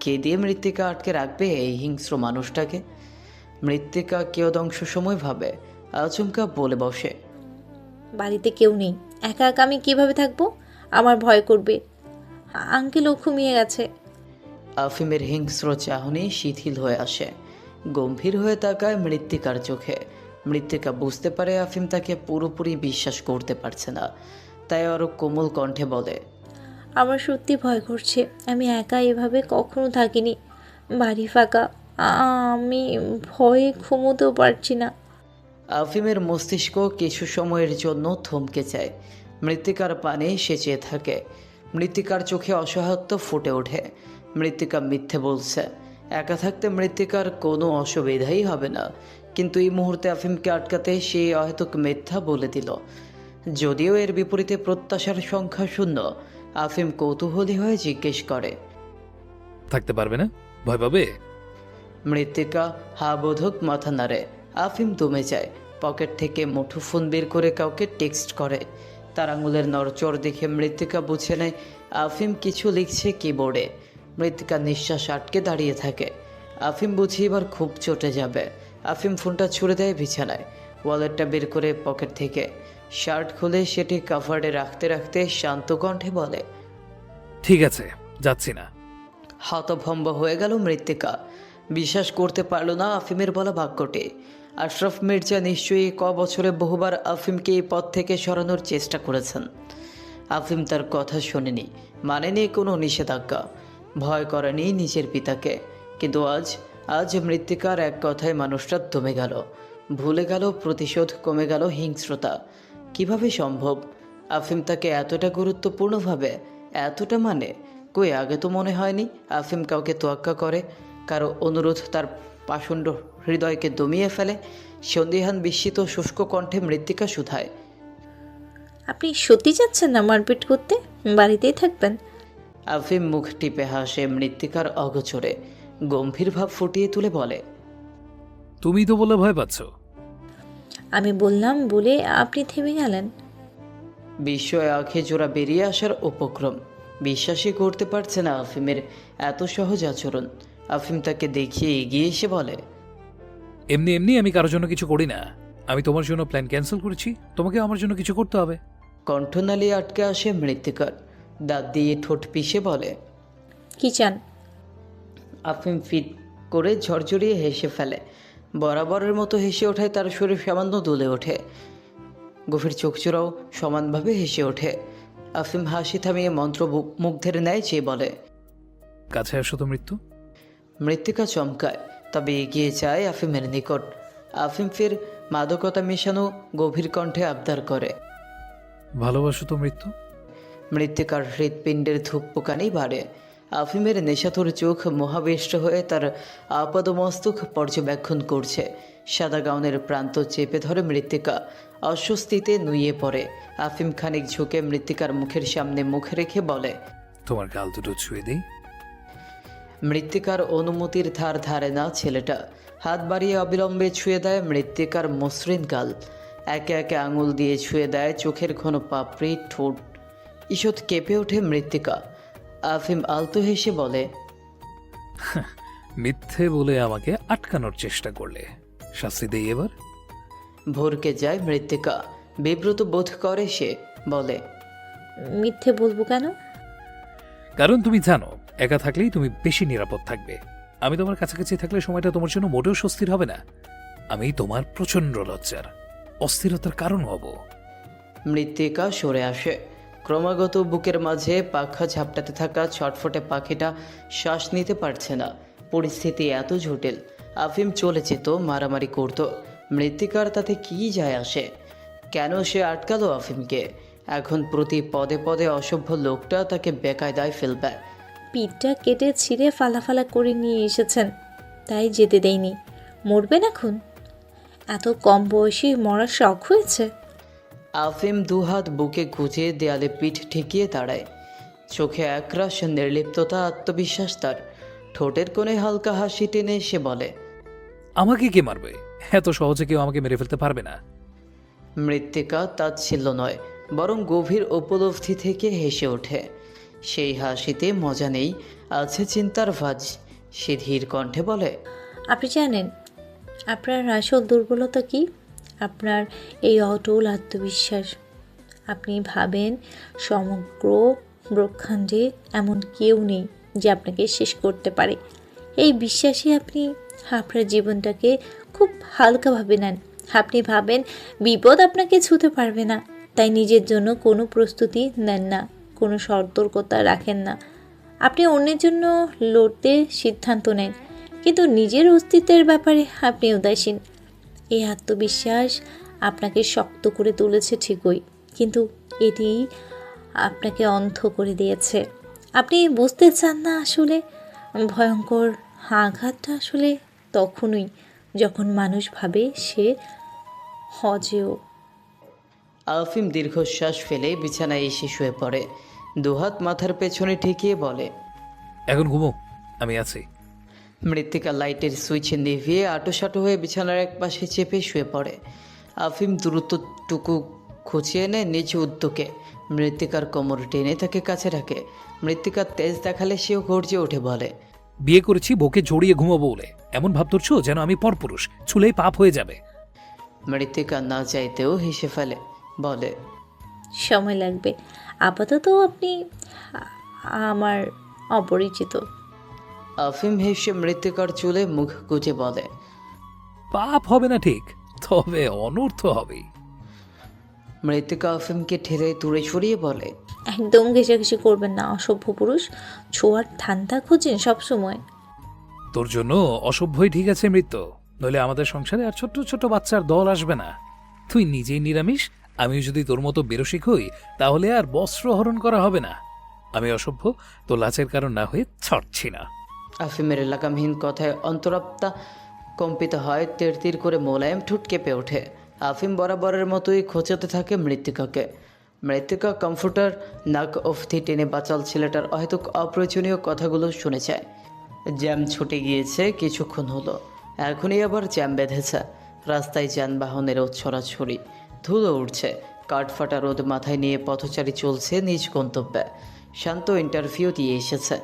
কে দিয়ে মৃত্তিকা আটকে রাখবে এই হিংস্র মানুষটাকে? মৃত্তিকা কিয়দংশ সময় ভাবে, আচমকা বলে বসে, বাড়িতে কেউ নেই, একা একা আমি কিভাবে থাকবো? আমার ভয় করবে। আঙ্কেলও ঘুমিয়ে গেছে। আফিমের হিংস্র চাহনি শিথিল হয়ে আসে। গম্ভীর হয়ে তাকায় মৃত্তিকার চোখে। মৃত্তিকা বুঝতে পারে আফিম তাকে পুরোপুরি বিশ্বাস করতে পারছে না, তাই আরও কোমল কণ্ঠে বলে, আমার সত্যি ভয় করছে। আমি একা এভাবে কখনো থাকিনি। বাড়ি ফাঁকা, আমি ভয়ে ঘুমোতেও পারছি না। আফিমের মস্তিষ্ক কিছু সময়ের জন্য থমকে যায়। মৃত্তিকার পানে সে চেয়ে থাকে। মৃত্তিকার চোখে অসহায়ত্ব ফুটে ওঠে। মৃত্তিকা মিথ্যে বলছে। একা থাকতে মৃত্তিকার কোনো অসুবিধাই হবে না, কিন্তু এই মুহূর্তে আফিমকে আটকাতে সে অহেতুক মিথ্যা বলে দিল। যদিও এর বিপরীতে প্রত্যাশার সংখ্যা শূন্য। আফিম কৌতূহলী হয়ে জিজ্ঞেস করে, থাকতে পারবে না? ভয় পাবে? মৃত্তিকা হা বোধক মাথা নাড়ে। আফিম দমে যায়। পকেট থেকে মুঠোফোন বের করে কাউকে টেক্সট করে। তার আঙুলের নড়চড় দেখে মৃত্তিকা বুঝে নেয় আফিম কিছু লিখছে কিবোর্ডে। মৃত্তিকা নিঃশ্বাস আটকে দাঁড়িয়ে থাকে। আফিম বুঝি এবার খুব চটে যাবে। আফিম ফোনটা ছুড়ে দেয় বিছানায়। ওয়ালেটটা বের করে পকেট থেকে শার্ট খুলে সেটি কাভার্ডে রাখতে রাখতে শান্ত কণ্ঠে বলে, ঠিক আছে, যাচ্ছি না। হতভম্ব হয়ে গেল মৃত্তিকা। বিশ্বাস করতে পারল না আফিমের বলা বাক্যটি। আশরাফ মির্জা নিশ্চয়ই বছরে বহুবার আফিমকে এই পথ থেকে সরানোর চেষ্টা করেছেন। আফিম তার কথা শোনেনি, মানেনি কোনো নিষেধাজ্ঞা, ভয় করেনি নিজের পিতাকে। কিন্তু আজ মৃত্তিকার এক কথায় মানুষটা দমে গেল, ভুলে গেল প্রতিশোধ, কমে গেল হিংস্রতা। কিভাবে সম্ভব? আফিম তাকে এতটা গুরুত্বপূর্ণভাবে, এতটা মানে কই আগে তো মনে হয়নি আফিম কাউকে তোয়াক্কা করে, কারো অনুরোধ তার পাষণ্ড হৃদয়কে দমিয়ে ফেলে। সন্দিহান বিস্মিত শুষ্ক কণ্ঠে মৃত্তিকা শুধায়, আপনি সত্যি যাচ্ছেন না মারপিট করতে? বাড়িতেই থাকবেন? আফিম মুখ টিপে হাসে মৃত্তিকার অগোচরে। গম্ভীর ভাব ফুটিয়ে তুলে বলে, তুমি তো বলে ভয় পাচ্ছ। আমি বললাম বলে আপনি থেমে গেলেন। বিস্ময়ে আঁখে জোড়া বেরিয়ে আসার উপক্রম। বিশ্বাসই করতে পারছে না আফিমের এত সহজ আচরণ। আফিম তাকে দেখিয়ে এগিয়ে এসে বলে, এমনি এমনি আমি কারোর জন্য কিছু করি না। আমি তোমার জন্য প্ল্যান ক্যান্সেল করেছি, তোমাকে আমার জন্য কিছু করতে হবে। কণ্ঠনালী আটকে আসে মৃত্তিকার। দাঁত দিয়ে ঠোঁট পিষে বলে, কি চান? আফিম ফিট করে ঝরঝরিয়ে হেসে ফেলে। বরাবরের মতো হেসে ওঠায় তার শরীর সামান্য দুলে ওঠে। গভীর চোখচোরাও সমানভাবে হেসে ওঠে। আফিম হাসি থামিয়ে মন্ত্রমুগ্ধের ন্যায় চেয়ে বলে, কাছে আসো তো মৃত্যু। মৃত্তিকা চমকায়, তবে এগিয়ে যায় আফিমের নিকট। আফিম ফের মাদকতা মেশানো গভীর কণ্ঠে আবদার করে, ভালোবাসো তো মৃত্যু। মৃত্তিকার হৃৎপিণ্ডের ধুকপুকানি বাড়ে। আফিমের নেশাতুর চোখ মহাবেষ্ট হয়ে তার আপাদমস্তক পর্যবেক্ষণ করছে। সাদা গাউনের প্রান্ত চেপে ধরে মৃত্তিকা। অস্বস্তিতে নুয়ে পড়ে। আফিম খানিক ঝুঁকে মৃত্তিকার মুখের সামনে মুখ রেখে বলে, তোমার গাল দুটো ছুঁয়ে দিই। মৃত্তিকার অনুমতির ধার ধারে না ছেলেটা। হাত বাড়িয়ে অবিলম্বে ছুঁয়ে দেয় মৃত্তিকার মসৃণ গাল। একে একে আঙুল দিয়ে ছুঁয়ে দেয় চোখের ঘন পাপড়ি, ঠোঁট। ঈষৎ কেঁপে ওঠে মৃত্তিকা। আফিম আলতো হেসে বলে, মিথ্যে বলে আমাকে আটকানোর চেষ্টা করলে, শাস্তি দেই এবার। ভরকে যায় মৃত্তিকা। বিব্রত বোধ করে সে, বলে, মিথ্যে বলবো কেন? কারণ তুমি জানো একা থাকলেই তুমি বেশি নিরাপদ থাকবে। আমি তোমার কাছাকাছি থাকলে সময়টা তোমার জন্য মোটেও স্বস্তির হবে না। আমি তোমার প্রচন্ড লজ্জার, অস্থিরতার কারণ হব। মৃত্তিকা সরে আসে। ক্রমাগত বুকের মাঝে পাখা ঝাপটাতে থাকা ছটফটে পাখিটা শ্বাস নিতে পারছে না। পরিস্থিতি এত জটিল। আফিম চলে যেত, মারামারি করত, মৃত্তিকার তাতে কি যায় আসে? কেন সে আটকালো আফিমকে? এখন প্রতি পদে পদে অসভ্য লোকটা তাকে বেকায়দায় ফেলবে। পিঠটা কেটে ছিঁড়ে ফালা করে নিয়ে এসেছেন, তাই যেতে দেয়নি। মরবেন এখন? এত কম বয়সে মরার শখ হয়েছে? আফিম দুহাত বুকে গুজে দেয়ালে পিঠ ঠেকিয়ে দাঁড়ায়। চোখে একরাশ নির্লিপ্ততা, আত্মবিশ্বাস তার। ঠোঁটের কোণে হালকা হাসি টেনে সে বলে, আমাকে কে মারবে? এত সহজে কেউ আমাকে মেরে ফেলতে পারবে না। মৃত্তিকা তাচ্ছিল্য নয়, বরং গভীর উপলব্ধি থেকে হেসে ওঠে। সেই হাসিতে মজা নেই, আছে চিন্তার ভাঁজ। সে ধীর কণ্ঠে বলে, আপনি জানেন আপনার আসল দুর্বলতা কি? আপনার এই অটল আত্মবিশ্বাস। আপনি ভাবেন সমগ্র ব্রহ্মাণ্ডে এমন কেউ নেই যে আপনাকে শেষ করতে পারে। এই বিশ্বাসে আপনি আপনার জীবনটাকে খুব হালকাভাবে নেন। আপনি ভাবেন বিপদ আপনাকে ছুঁতে পারবে না, তাই নিজের জন্য কোনো প্রস্তুতি নেন না, কোনো সতর্কতা রাখেন না। আপনি অন্যের জন্য লড়তে সিদ্ধান্ত নেন, কিন্তু নিজের অস্তিত্বের ব্যাপারে আপনি উদাসীন। এই আত্মবিশ্বাস আপনাকে শক্ত করে তুলেছে ঠিকই, কিন্তু এটি আপনাকে অন্ধ করে দিয়েছে। আপনি বুঝতে চান না আসলে ভয়ঙ্কর আঘাতটা আসলে তখনই যখন মানুষ ভাবে সে অজেয়। আফিম দীর্ঘশ্বাস ফেলে বিছানায় এসে শুয়ে পড়ে। দুহাত মাথার পেছনে ঠেকিয়ে বলে, এখন ঘুমো, আমি আছি। মৃত্তিকা লাইটের সুইচ নিভিয়ে আটোসাটো হয়ে বিছানার এক পাশে চেপে শুয়ে পড়ে। আফিম দ্রুতটুকু খুঁচিয়ে নেয় নিজ উদ্যোগে। মৃত্তিকার কোমর টেনে তাকে কাছে রাখে। মৃত্তিকার তেজ দেখালে সেও গর্জে ওঠে, বলে, বিয়ে করেছি বউকে জড়িয়ে ঘুমাবো বলে এমন ভাব ধরছো যেন আমি পরপুরুষ, ছুলেই পাপ হয়ে যাবে। মৃত্তিকা না চাইতেও হেসে ফেলে, বলে, সময় লাগবে। আপাতত আপনি আমার অপরিচিত। আফিম হেসে মৃত্তিকার চুলে মুখ গুজে বলে, পাপ হবে না ঠিক, তবে অনর্থ হবে। মৃত্তিকা আফিমকে ঠেলে দূরে সরিয়ে বলে, একদম ঘেঁষাঘেঁষি করবেন না, অসভ্য পুরুষ। ছোঁয়ার ঠান্ডা খোঁজেন সবসময়। তোর জন্য অসভ্যই ঠিক আছে মৃত্যু, নইলে আমাদের সংসারে আর ছোট্ট ছোট্ট বাচ্চার দল আসবে না। তুই নিজেই নিরামিষ, আমিও যদি তোর মতো বেরসিক হই তাহলে আর বস্ত্র হরণ করা হবে না। আমি অসভ্য তো লাচের কারণ না হয়ে ছাড়ছি না। আফিমের এলাকামহীন কথায় অন্তরাত্মা কম্পিত হয়। তীর তীর করে মোলায়েম ঠোঁট কেঁপে ওঠে। আফিম বরাবরের মতোই খোঁচাতে থাকে মৃত্তিকাকে। মৃত্তিকা কম্পিউটার নাক অবধি টেনে বাচাল ছেলেটার অহেতুক অপ্রয়োজনীয় কথাগুলো শুনে যায়। জ্যাম ছুটে গিয়েছে কিছুক্ষণ হলো, এখনই আবার জ্যাম বেঁধেছে। রাস্তায় যানবাহনের ছড়াছড়ি, ধুলো উঠছে। কাঠফাটা রোদ মাথায় নিয়ে পথচারী চলছে নিজ গন্তব্যে। শান্ত ইন্টারভিউ দিয়ে এসেছে।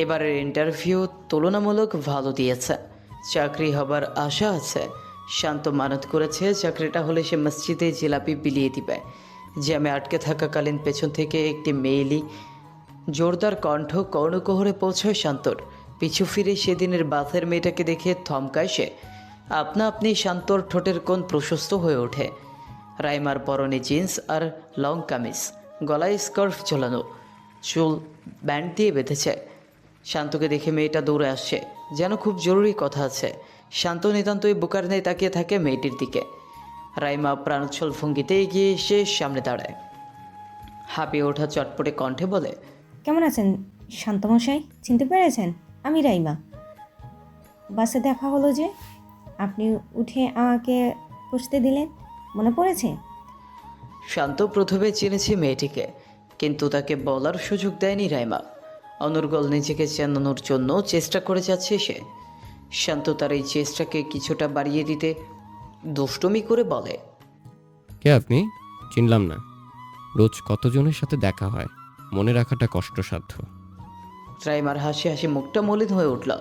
এবারের ইন্টারভিউ তুলনামূলক ভালো দিয়েছে, চাকরি হবার আশা আছে। শান্ত মানত করেছে চাকরিটা হলে সে মসজিদে জিলাপি বিলিয়ে দিবে। জ্যামে আটকে থাকাকালীন পেছন থেকে একটি মেয়েলি জোরদার কণ্ঠ কর্ণকোহরে পৌঁছয় শান্তর। পিছু ফিরে সেদিনের বাথের মেয়েটাকে দেখে থমকায় সে। আপনা আপনি শান্তর ঠোঁটের কোণ প্রশস্ত হয়ে ওঠে। রাইমার পরনে জিন্স আর লং কামিজ, গলায় স্কার্ফ ঝোলানো, চুল ব্যান্ড দিয়ে বেঁধেছে। শান্তকে দেখে মেয়েটা দৌড়ে আসছে, যেন খুব জরুরি কথা আছে। শান্ত নিতান্তই বুকার নেই তাকিয়ে থাকে মেয়েটির দিকে। রাইমা প্রাণোচ্ছল ভঙ্গিতে এগিয়ে এসে সামনে দাঁড়ায়। হাঁপিয়ে ওঠা চটপটে কণ্ঠে বলে, কেমন আছেন শান্তমশাই? চিনতে পেরেছেন? আমি রাইমা। বাসে দেখা হলো যে, আপনি উঠে আমাকে বসতে দিলেন, মনে পড়েছে? শান্ত প্রথমে চিনেছে মেয়েটিকে, কিন্তু তাকে বলার সুযোগ দেয়নি রাইমা। অনর্গল নিজেকে চেনানোর জন্য চেষ্টা করে যাচ্ছে সে। শান্ত তার এই চেষ্টাকে কিছুটা বাড়িয়ে দিতে দুষ্টুমি করে বলে, কে আপনি? চিনলাম না। রোজ কতজনের সাথে দেখা হয়, মনে রাখাটা কষ্টসাধ্য। রাইমার হাসি হাসি মুখটা মলিন হয়ে উঠল,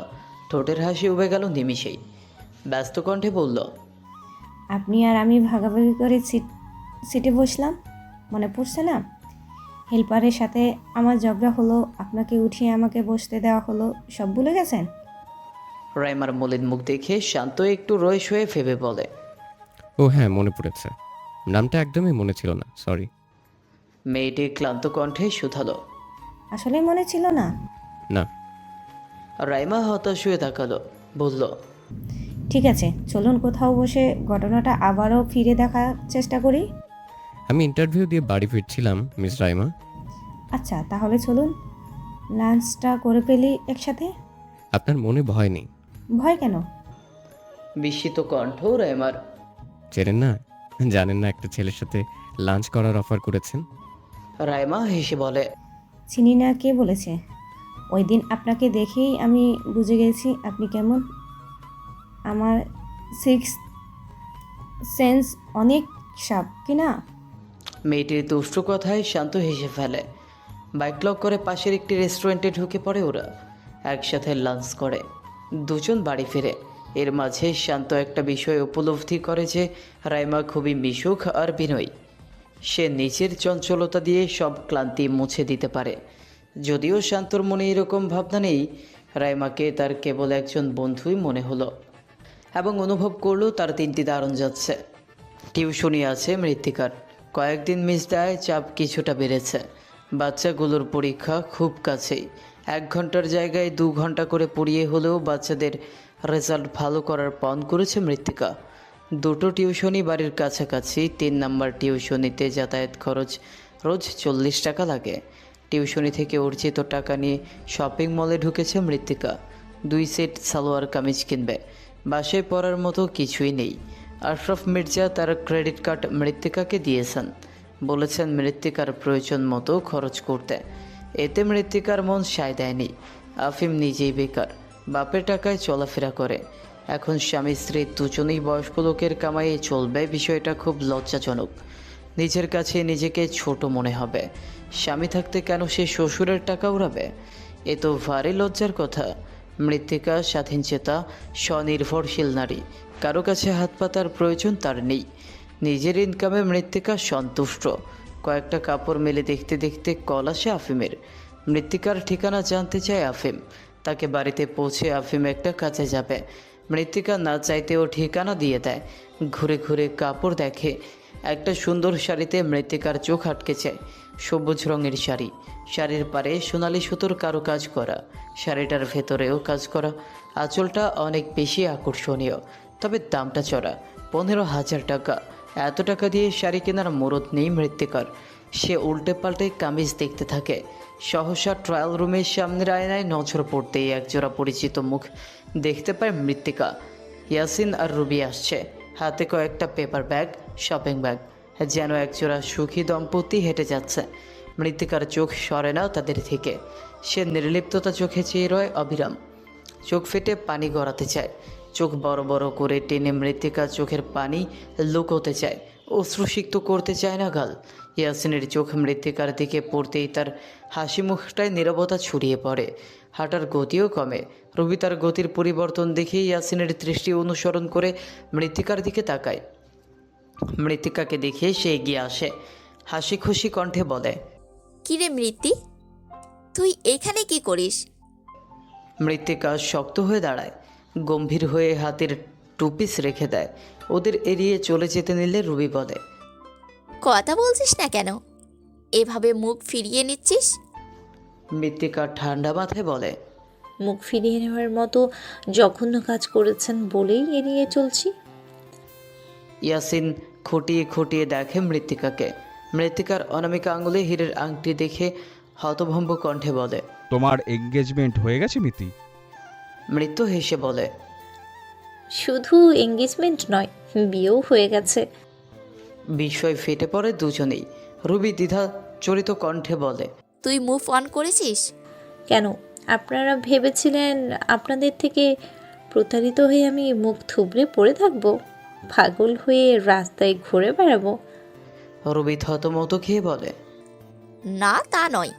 ঠোঁটের হাসি উবে গেল নিমিষেই। ব্যস্ত কণ্ঠে বলল, আপনি আর আমি ভাগাভাগি করে সিটে বসলাম, মনে পড়ছে না? হেল্পারের সাথে আমার ঝগড়া হলো, আপনাকে উঠিয়ে আমাকে বসতে দেওয়া হলো, সব ভুলে গেছেন? রাইমার মলিন মুখ দেখে শান্ত একটু রয়েস হয়ে ভেবে বলে, ও হ্যাঁ, মনে পড়েছে। নামটা একদমই মনে ছিল না, সরি। মেয়েটি ক্লান্ত কণ্ঠে শুধালো, আসলে মনে ছিল না? না। রাইমা হতাশ হয়ে তাকালো, বলল, ঠিক আছে, চলুন কোথাও বসে ঘটনাটা আবারও ফিরে দেখার চেষ্টা করি। আমি ইন্টারভিউ দিয়ে বাড়ি ফিরছিলাম মিস রাইমা। আচ্ছা, তাহলে চলুন লাঞ্চটা করে ফেলি একসাথে। আপনার মনে ভয় নেই? ভয় কেন? বিস্মিত কণ্ঠ রাইমার। চেনেন না, জানেন না একটা ছেলের সাথে লাঞ্চ করার অফার করেছেন? রাইমা হেসে বলে, চিনি না, কে বলেছে? ওই দিন আপনাকে দেখেই আমি বুঝে গেছি আপনি কেমন। আমার সিক্স সেন্স অনেক সাপ কিনা। মেয়েটির দুষ্টু কথায় শান্ত হেসে ফেলে। বাইক লক করে পাশের একটি রেস্টুরেন্টে ঢুকে পড়ে ওরা। একসাথে লাঞ্চ করে দুজন বাড়ি ফিরে। এর মাঝে শান্ত একটা বিষয় উপলব্ধি করে যে রাইমা খুবই মিশুক আর বিনয়ী। সে নিজের চঞ্চলতা দিয়ে সব ক্লান্তি মুছে দিতে পারে। যদিও শান্তর মনে এরকম ভাবনা নেই, রাইমাকে তার কেবল একজন বন্ধুই মনে হলো এবং অনুভব করলো তার দিনটি দারুণ যাচ্ছে। টিউশনি আছে মৃত্তিকার, কয়েকদিন মিস দেয়, চাপ কিছুটা বেড়েছে। বাচ্চাগুলোর পরীক্ষা খুব কাছেই, 1 ঘন্টার জায়গায় 2 ঘন্টা করে পড়িয়ে হলেও বাচ্চাদের রেজাল্ট ভালো করার পণ করেছে মৃত্তিকা। 2টো টিউশনি বাড়ির কাছাকাছি, 3 নম্বর টিউশনিতে যাতায়াত খরচ রোজ 40 টাকা লাগে। টিউশনি থেকে অর্জিত টাকা নিয়ে শপিং মলে ঢুকেছে মৃত্তিকা। 2 সেট সালোয়ার কামিজ কিনবে, বাসায় পরার মতো কিছুই নেই। আশরাফ মির্জা তার ক্রেডিট কার্ড মৃত্তিকাকে দিয়েছেন, বলেছেন মৃত্তিকার প্রয়োজন মতো খরচ করতে। এতে মৃত্তিকার মন সায় দেয়নি। আফিম নিজেই বেকার, বাপের টাকায় চলাফেরা করে। এখন স্বামী স্ত্রী দুজনেই বয়স্ক লোকের কামাইয়ে চলবে, বিষয়টা খুব লজ্জাজনক। নিজের কাছে নিজেকে ছোট মনে হবে। স্বামী থাকতে কেন সে শ্বশুরের টাকা উড়াবে? এ তো ভারী লজ্জার কথা। মৃত্তিকা স্বাধীনচেতা, স্বনির্ভরশীল নারী, কারো কাছে হাত পাতার প্রয়োজন তার নেই। নিজের ইনকামে মৃত্তিকা সন্তুষ্ট। কয়েকটা কাপড় মেলে দেখতে দেখতে কল আসে আফিমের। মৃত্তিকার ঠিকানা জানতে চায় আফিম। তাকে বাড়িতে পৌঁছে আফিম একটা কাজে যাবে। মৃত্তিকা না চাইতেও ঠিকানা দিয়ে দেয়। ঘুরে ঘুরে কাপড় দেখে। একটা সুন্দর শাড়িতে মৃত্তিকার চোখ আটকেছে। সবুজ রঙের শাড়ি, শাড়ির পারে সোনালি সুতোর কারুকাজ করা, শাড়িটার ভেতরেও কাজ করা। আঁচলটা অনেক বেশি আকর্ষণীয়, তবে দামটা চড়া, 15,000 টাকা। এত টাকা দিয়ে শাড়ি কেনার মুরত নেই মৃত্তিকার। সে উল্টে পাল্টে কামিজ দেখতে থাকে। সহসা ট্রায়াল রুমের সামনের আয়নায় নজর পড়তেই একজোড়া পরিচিত মুখ দেখতে পায় মৃত্তিকা। ইয়াসিন আর রুবি আসছে, হাতে কয়েকটা পেপার ব্যাগ, শপিং ব্যাগ, যেন একজোড়া সুখী দম্পতি হেঁটে যাচ্ছে। মৃত্তিকার চোখ সরে না তাদের থেকে। সে নির্লিপ্ততা চোখে চেয়ে রয় অবিরাম। চোখ ফেটে পানি গড়াতে চায়। চোখ বড় বড় করে টেনে মৃত্তিকা চোখের পানি লুকোতে চায়, অশ্রুসিক্ত করতে চায় না গাল। ইয়াসিনের চোখ মৃত্তিকার দিকে পড়তেই তার হাসি মুখটায় নীরবতা ছড়িয়ে পড়ে। হাঁটার গতিও কমে। রবি তার গতির পরিবর্তন দেখে ইয়াসিনের দৃষ্টি অনুসরণ করে মৃত্তিকার দিকে তাকায়। মৃত্তিকাকে দেখে সে এগিয়ে আসে, হাসি খুশি কণ্ঠে বলে, কিরে মৃত্তি, তুই এখানে কি করিস? মৃত্তিকা শক্ত হয়ে দাঁড়ায়, গম্ভীর হয়ে হাতের টুপিস রেখে দেয়। ওদের এড়িয়ে চলে যেতে নিলে রুবি বলে, কথা বলছিস না কেন? এভাবে মুখ ফিরিয়ে নিচ্ছিস? মৃত্তিকা ঠান্ডা মাথায় বলে, মুখ ফিরিয়ে নেওয়ার মতো জঘন্য কাজ করেছেন বলেই এড়িয়ে চলছি। ইয়াসিন খুঁটিয়ে খুঁটিয়ে দেখে মৃত্তিকাকে। মৃত্তিকার অনামিকা আঙুলে হীরের আংটি দেখে হতভম্ব কণ্ঠে বলে, তোমার এঙ্গেজমেন্ট হয়ে গেছে মিতি? মৃত্যু হেসে বলে, শুধু এঙ্গেজমেন্ট নয়, বিয়েও হয়ে গেছে। বিস্ময় ফেটে পড়ে দুজনেই। রুবি দ্বিধা চরিত কণ্ঠে বলে, তুই মুভ অন করেছিস? কেন, আপনারা ভেবেছিলেন আপনাদের থেকে প্রতারিত হয়ে আমি মুখ থুবড়ে পড়ে থাকবো, পাগল হয়ে রাস্তায় ঘুরে বেড়াবো? রুবি থতমত খেয়ে বলে, না তা নয়,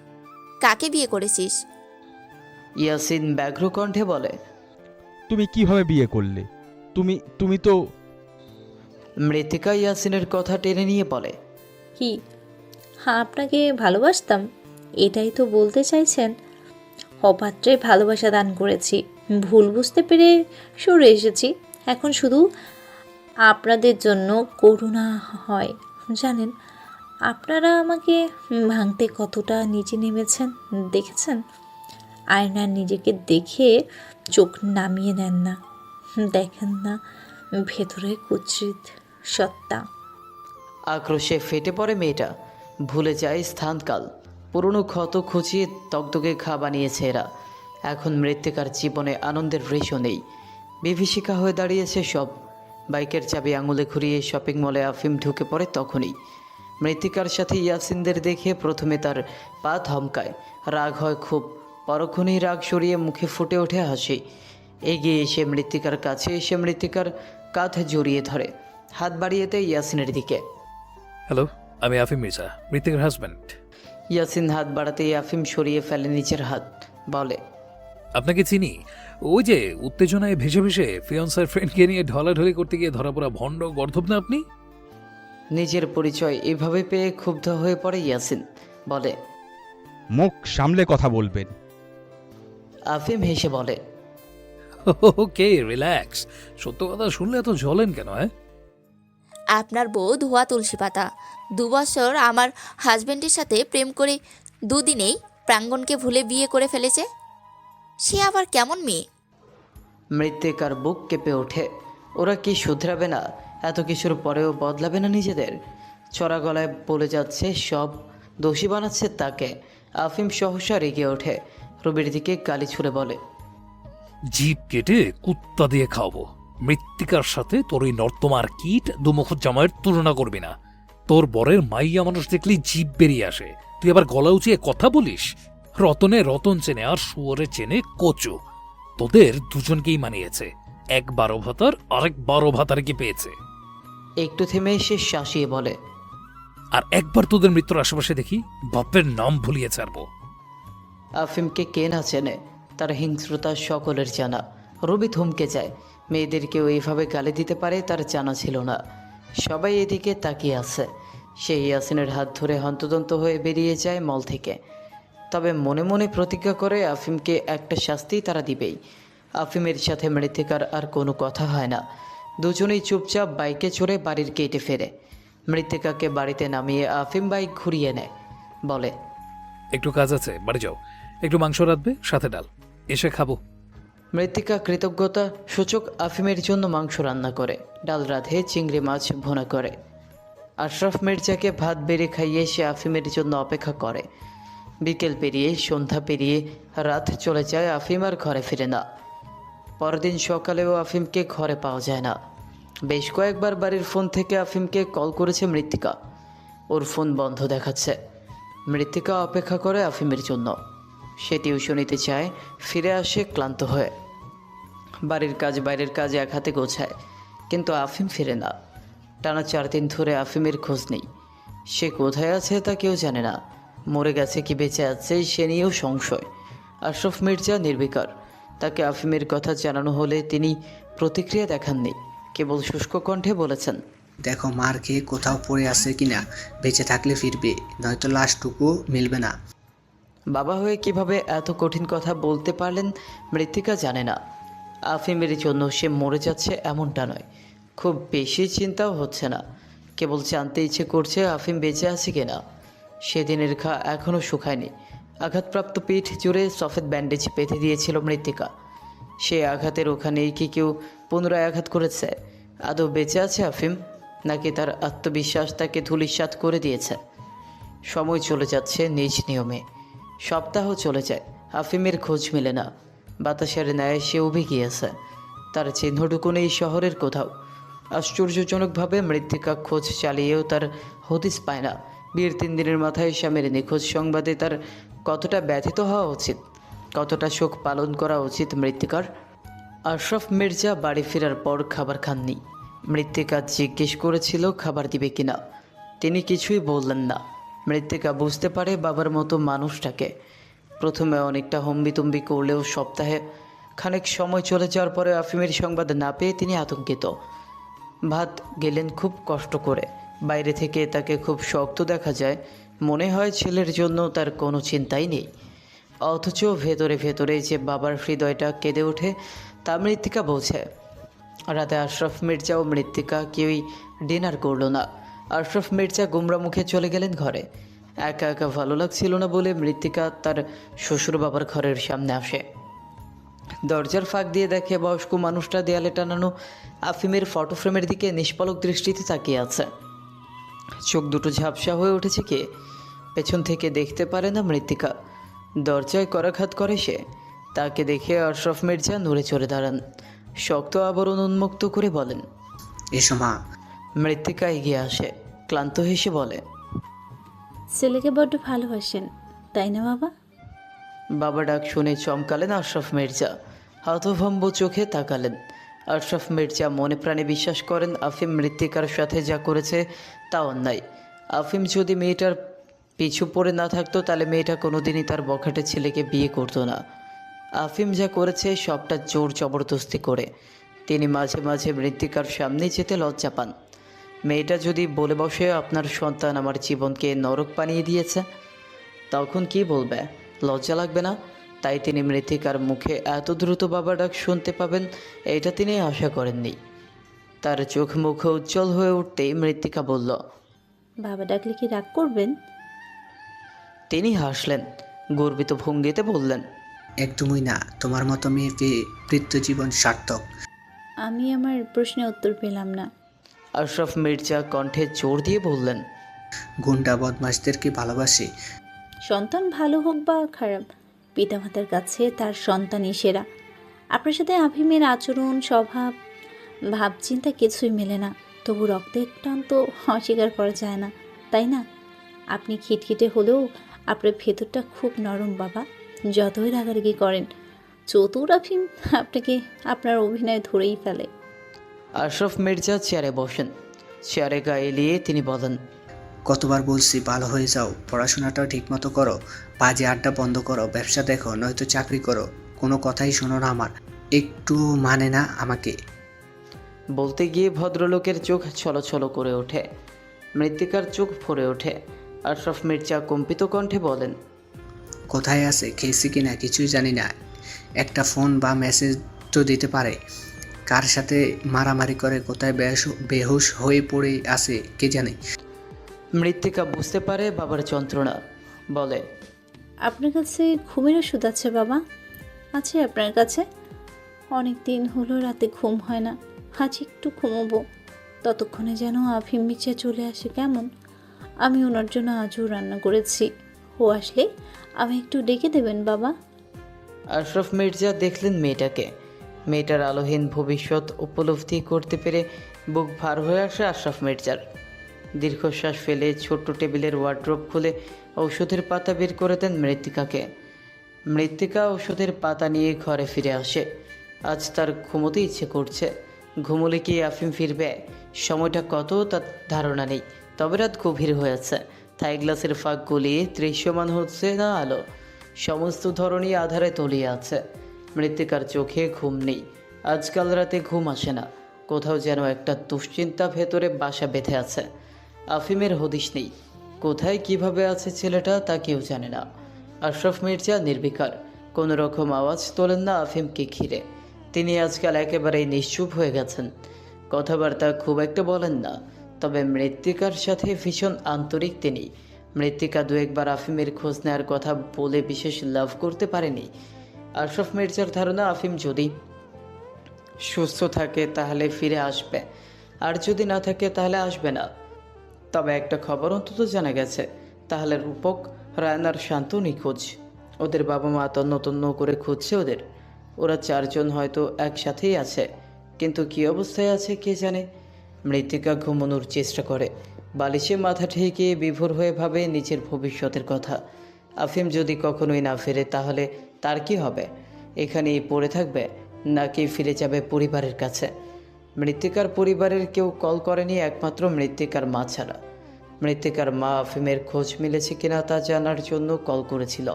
কাকে বিয়ে করেছিস? ইয়াসিন ব্যগ্র কণ্ঠে বলে, তুমি কিভাবে বিয়ে করলে? তুমি তো... মৃত্তিকা ইয়াসিনের কথা টেনে নিয়ে বলে, কি? হ্যাঁ, আপনাকে ভালোবাসতাম, এটাই তো বলতে চাইছেন? অপাত্রে ভালোবাসা দান করেছি, ভুল বুঝতে পেরে সরে এসেছি। এখন শুধু আপনাদের জন্য করুণা হয়। জানেন আপনারা আমাকে ভাঙতে কতটা নিচে নেমেছেন দেখেছেন? আয়নার নিজেকে দেখে চোখ নামিয়ে নেন না, দেখেন না ভেতরে কুৎসিত সত্তা। আক্রোশে ফেটে পড়ে মেয়েটা, ভুলে যায় স্থানকাল। পুরনো ক্ষত খুঁচিয়ে তকতকে ঘা বানিয়েছে এরা। এখন মৃত্তিকার জীবনে আনন্দের রেশও নেই, বিভীষিকা হয়ে দাঁড়িয়েছে সব। বাইকের চাবি আঙুলে ঘুরিয়ে শপিং মলে আফিম ঢুকে পড়ে তখনই। মৃত্তিকার সাথে ইয়াসিনদের দেখে প্রথমে তার পা থমকায়, রাগ হয় খুব। পরক্ষণেই রাগ সরিয়ে মুখে ফুটে ওঠে হাসি। এগিয়ে এসে মৃত্তিকার কাছে এসে মৃত্তিকার কাঁধে জড়িয়ে ধরে, হাত বাড়িয়ে দেয় ইয়াসিনের দিকে। হ্যালো, আমি আফিম মির্জা, মৃত্তিকার হাজব্যান্ড। ইয়াসিন হাত বাড়াতেই আফিম সরিয়ে ফেলে নিচের হাত, বলে, আপনাকে চিনি। ওই যে উত্তেজনায় ভেসে ভেসে ফিয়ন্সার ফ্রেন্ডকে নিয়ে ঢলাঢলি করতে গিয়ে ধরা পড়া ভণ্ড গর্ধব না আপনি? নিজের পরিচয় এভাবে পেয়ে ক্ষুব্ধ হয়ে পড়ে ইয়াসিন, বলে, মুখ সামলে কথা বলবেন। আফিম হেসে বলে, ওকে, রিল্যাক্স। সত্য কথা শুনলে এত জ্বলেন কেন? হ্যাঁ, আপনার বউ ধোয়া তুলসী পাতা। 2 বছর আমার হাজবেন্ডের সাথে প্রেম করে 2 দিনেই প্রাঙ্গণকে ভুলে বিয়ে করে ফেলেছে। সে আবার কেমন মেয়ে? মৃত্তিকার বুক কেঁপে ওঠে। ওরা কি শুধরাবে না? এত কিছুর পরেও বদলাবে না নিজেদের? চড়া গলায় বলে যাচ্ছে, সব দোষী বানাচ্ছে তাকে। আফিম সহসা রেগে ওঠে, রবির দিকে গালি ছুড়ে বলে, জিভ কেটে কুত্তা দিয়ে খাওয়াবো। মৃত্তিকার সাথে তোর ওই নর্দমার কীট দুমুখ জামাইয়ের তুলনা করবি না। তোর বরের মাইয়া মানুষ দেখলেই জিভ বেরিয়ে আসে, তুই আবার গলা উঁচিয়ে কথা বলিস। রতনে রতন চেনে আর শুয়োরে চেনে কচু। তোদের দুজনকেই মানিয়েছে। 12 ভাতার আরেক 12 ভাতার কি পেয়েছে। একটু থেমে সে শাসিয়ে বলে, আর একবার তোদের মৃত্যুর আশেপাশে দেখি, বাপের নাম ভুলিয়ে ছাড়বো। আফিমকে কে না চেনে? তার হিংস্রতা সকলের জানা। রবি থমকে যায়। মেয়েদেরকেও এইভাবে গালি দিতে পারে তার জানা ছিল না। সবাই এদিকে তাকিয়ে আছে। সেই ইয়াসিনের হাত ধরে হন্তদন্ত হয়ে বেরিয়ে যায় মল থেকে। তবে মনে মনে প্রতিজ্ঞা করে আফিমকে একটা শাস্তি তারা দিবেই। আফিমের সাথে মৃত্তিকার আর কোনো কথা হয় না। দুজনেই চুপচাপ বাইকে চড়ে বাড়ির গেটে ফেরে। মৃত্তিকাকে বাড়িতে নামিয়ে আফিম বাইক ঘুরিয়ে নেয়, বলে, একটু কাজ আছে, বাড়ি যাও। একটু মাংস রাঁধবে, সাথে ডাল, এসে খাবো। মৃত্তিকা কৃতজ্ঞতা সূচক আফিমের জন্য মাংস রান্না করে, ডাল রাঁধে, চিংড়ি মাছ ভুনা করে। আশরাফ মির্জাকে ভাত বেড়ে খাইয়ে সে আফিমের জন্য অপেক্ষা করে। বিকেল পেরিয়ে সন্ধ্যা পেরিয়ে রাত চলে যায়, আফিম আর ঘরে ফিরে না। পরদিন সকালেও আফিমকে ঘরে পাওয়া যায় না। বেশ কয়েকবার বাড়ির ফোন থেকে আফিমকে কল করেছে মৃত্তিকা, ওর ফোন বন্ধ দেখাচ্ছে। মৃত্তিকা অপেক্ষা করে আফিমের জন্য। সে টিউশনিতে যায়, ফিরে আসে ক্লান্ত হয়ে। বাড়ির কাজ বাইরের কাজ এক হাতে গোছায়, কিন্তু আফিম ফিরে না। টানা 4 দিন ধরে আফিমের খোঁজ নেই। সে কোথায় আছে তা কেউ জানে না। মরে গেছে কি বেঁচে আছে সে নিয়েও সংশয়। আশরাফ মির্জা নির্বিকার। তাকে আফিমের কথা জানানো হলে তিনি প্রতিক্রিয়া দেখাননি, কেবল শুষ্ক কণ্ঠে বলেছেন, দেখো মার খেয়ে কোথাও পড়ে আছে কিনা, বেঁচে থাকলে ফিরবে, নয়তো লাশটুকু মিলবে না। বাবা হয়ে কিভাবে এত কঠিন কথা বলতে পারলেন মৃত্তিকা জানে না। আফিমের জন্য সে মরে যাচ্ছে এমনটা নয়, খুব বেশি চিন্তাও হচ্ছে না, কেবল জানতে ইচ্ছে করছে আফিম বেঁচে আছে কিনা। সেদিনের ঘা এখনও শুকায়নি। আঘাতপ্রাপ্ত পিঠ জুড়ে সফেদ ব্যান্ডেজ বেঁধে দিয়েছিল মৃত্তিকা। সে আঘাতের ওখানেই কি কেউ পুনরায় আঘাত করেছে? আদৌ বেঁচে আছে আফিম, নাকি তার আত্মবিশ্বাস তাকে ধূলিসাৎ করে দিয়েছে? সময় চলে যাচ্ছে নিজ নিয়মে। সপ্তাহ চলে যায়, আফিমের খোঁজ মেলে না। বাতাসের ন্যায় সে উবে গিয়েছে, তার চিহ্নটুকু নেই শহরের কোথাও। আশ্চর্যজনকভাবে মৃত্তিকা খোঁজ চালিয়েও তার হদিস পায় না। বিয়ের 3 দিনের মাথায় স্বামীর নিখোঁজ সংবাদে তার কতটা ব্যথিত হওয়া উচিত, কতটা শোক পালন করা উচিত মৃত্তিকার। আশরাফ মির্জা বাড়ি ফেরার পর খাবার খাননি। মৃত্তিকা জিজ্ঞেস করেছিল খাবার দিবে কিনা, তিনি কিছুই বললেন না। মৃত্তিকা বুঝতে পারে বাবার মতো মানুষটাকে। প্রথমে অনেকটা হম্বিতম্বি করলেও সপ্তাহে খানিক সময় চলে যাওয়ার পরে আফিমের সংবাদ না পেয়ে তিনি আতঙ্কিত। ভাত গেলেন খুব কষ্ট করে। বাইরে থেকে তাকে খুব শক্ত দেখা যায়, মনে হয় ছেলের জন্য তার কোনো চিন্তাই নেই। অথচ ভেতরে ভেতরে যে বাবার হৃদয়টা কেঁদে ওঠে তা মৃত্তিকা বোঝে। রাতে আশরাফ মির্জা ও মৃত্তিকা কেউই ডিনার করলো না। আশরাফ মির্জা গুমরা মুখে চলে গেলেন ঘরে। একা একা ভালো লাগছিল না বলে মৃত্তিকা তার শ্বশুর বাবার ঘরের সামনে আসে। দরজার ফাঁক দিয়ে দেখে বয়স্ক মানুষটা দেয়ালে টানানো আফিমের ফটো ফ্রেমের দিকে নিষ্পলক দৃষ্টিতে তাকিয়ে আছে। চোখ দুটো ঝাপসা হয়ে উঠেছে। কে পেছন থেকে দেখতে পারে না মৃত্তিকা। দরজায় করাঘাত করে সে। তাকে দেখে আশরাফ মির্জা নড়ে চড়ে দাঁড়ান, শক্ত আবরণ উন্মুক্ত করে বলেন, এসো মা। মৃত্তিকা এগিয়ে আসে, ক্লান্ত হেসে বলে, ছেলেকে বড্ড ভালোবাসেন তাই না বাবা? বাবা ডাক শুনে চমকালেন আশরাফ মির্জা। হতভম্ব চোখে তাকালেন। আশরাফ মির্জা মনে প্রাণে বিশ্বাস করেন আফিম মৃত্তিকার সাথে যা করেছে তা অন্যায়। আফিম যদি মেয়েটার পিছু পড়ে না থাকতো তাহলে মেয়েটা কোনোদিনই তার বখাটে ছেলেকে বিয়ে করতো না। আফিম যা করেছে সবটা জোর জবরদস্তি করে। তিনি মাঝে মাঝে মৃত্তিকার সামনে যেতে লজ্জা পান। মেয়েটা যদি বলে বসে আপনার সন্তান আমার জীবনকে নরক বানিয়ে দিয়েছে, তখন কি বলবে? লজ্জা লাগবে না? তাই তিনি মৃত্তিকার মুখে এত দ্রুত বাবা ডাক শুনতে পাবেন এটা তিনি আশা করেননি। তার চোখ মুখ উজ্জ্বল হয়ে উঠতেই মৃত্তিকা বলল, বাবা ডাকলে কি রাগ করবেন? তিনি হাসলেন, গর্বিত ভঙ্গিতে বললেন, একদমই না, তোমার মতো মেয়ে পেয়ে বৃত্ত জীবন সার্থক। আমি আমার প্রশ্নের উত্তর পেলাম না। আশরাফ মির্জা কণ্ঠে জোর দিয়ে বললেন, গুন্ডা বদমাশদেরকে ভালোবাসে। সন্তান ভালো হোক বা খারাপ, পিতামাতার কাছে তার সন্তানই সেরা। আপনার সাথে আফিমের আচরণ, স্বভাব, ভাবচিন্তা কিছুই মেলে না, তবু রক্তের টান তো অস্বীকার করা যায় না, তাই না? আপনি খিটখিটে হলেও আপনার ভেতরটা খুব নরম বাবা। যতই রাগারাগি করেন, চতুর আফিম আপনাকে আপনার অভিনয় ধরেই ফেলে। আশরাফ মির্জা চেয়ারে বসেন। চেয়ারে গা এলিয়ে তিনি বলেন, কতবার বলছি ভালো হয়ে যাও, পড়াশোনাটা ঠিকমতো করো, বাজে আড্ডা বন্ধ করো, ব্যবসা দেখো, নয়তো চাকরি করো। কোনো কথাই শোনো না আমার, একটু মানে না আমাকে। বলতে গিয়ে ভদ্রলোকের চোখ ছলছল করে ওঠে। মৃত্তিকার চোখ ভরে ওঠে। আশরাফ মির্জা কম্পিত কণ্ঠে বলেন, কোথায় আছে, খেয়েছি কিনা কিছুই জানি না। একটা ফোন বা মেসেজ তো দিতে পারে। কার সাথে মারামারি করে, কোথায় বেহুশ হয়ে পড়ে আছে কে জানে। মৃত্তিকা বুঝতে পারে বাবার যন্ত্রণা, বলে, আপনার কাছে ঘুমের ওষুধ আছে বাবা? আছে আপনার কাছে? অনেক দিন হলো রাতে ঘুম হয় না, আজ একটু ঘুমোবো। ততক্ষণে যেন আফিম মির্জা চলে আসে কেমন। আমি ওনার জন্য আজও রান্না করেছি, ও আসলে আমি একটু ডেকে দেবেন বাবা? আশরাফ মির্জা দেখলেন মেয়েটাকে। মেয়েটার আলোহীন ভবিষ্যৎ উপলব্ধি করতে পেরে বুক ভার হয়ে আসে আশরাফ মির্জার। দীর্ঘশ্বাস ফেলে ছোট্ট টেবিলের ওয়ার্ড্রোব খুলে ঔষধের পাতা বের করে দেন মৃত্তিকাকে। মৃত্তিকা ঔষধের পাতা নিয়ে ঘরে ফিরে আসে। আজ তার ঘুমোতে ইচ্ছে করছে। ঘুমোলে কি আফিম ফিরবে? সময়টা কত তার ধারণা নেই, তবে রাত গভীর হয়েছে। থাই গ্লাসের ফাঁক গলিয়ে দৃশ্যমান হচ্ছে না আলো। সমস্ত ধরনই আধারে তলিয়ে আছে। মৃত্তিকার চোখে ঘুম নেই। আজকাল রাতে ঘুম আসে না। কোথাও যেন একটা দুশ্চিন্তা ভেতরে বাসা বেঁধে আছে। আফিমের হদিশ নেই। কোথায় কিভাবে আছে ছেলেটা তা কেউ জানে না। আশরাফ মির্জা নির্বিকার, কোনো রকম আওয়াজ তোলেন না আফিমকে ঘিরে। তিনি আজকাল একেবারেই নিশ্চুপ হয়ে গেছেন। কথাবার্তা খুব একটা বলেন না, তবে মৃত্তিকার সাথে ভীষণ আন্তরিক তিনি। মৃত্তিকা দু একবার আফিমের খোঁজ নেওয়ার কথা বলে বিশেষ লাভ করতে পারেনি। আশরাফ মির্জার ধারণা আফিম যদি সুস্থ থাকে তাহলে ফিরে আসবে, আর যদি না থাকে তাহলে আসবে না। তবে একটা খবর অন্তত জানা গেছে, তাহলে রূপক, রায়নার শান্ত নিখোঁজ। ওদের বাবা মা তন্ন তন্ন করে খুঁজছে ওদের। ওরা চারজন হয়তো একসাথেই আছে, কিন্তু কী অবস্থায় আছে কে জানে। মৃত্তিকা ঘুমানোর চেষ্টা করে। বালিশে মাথা ঠেকিয়ে বিভোর হয়ে ভাবে নিজের ভবিষ্যতের কথা। আফিম যদি কখনোই না ফেরে তাহলে তার কি হবে? এখানেই পড়ে থাকবে নাকি ফিরে যাবে পরিবারের কাছে? মৃত্তিকার পরিবারের কেউ কল করেনি একমাত্র মৃত্তিকার মা ছাড়া। মৃত্তিকার মা আফিমের খোঁজ মিলেছে কিনা তা জানার জন্য কল করেছিল।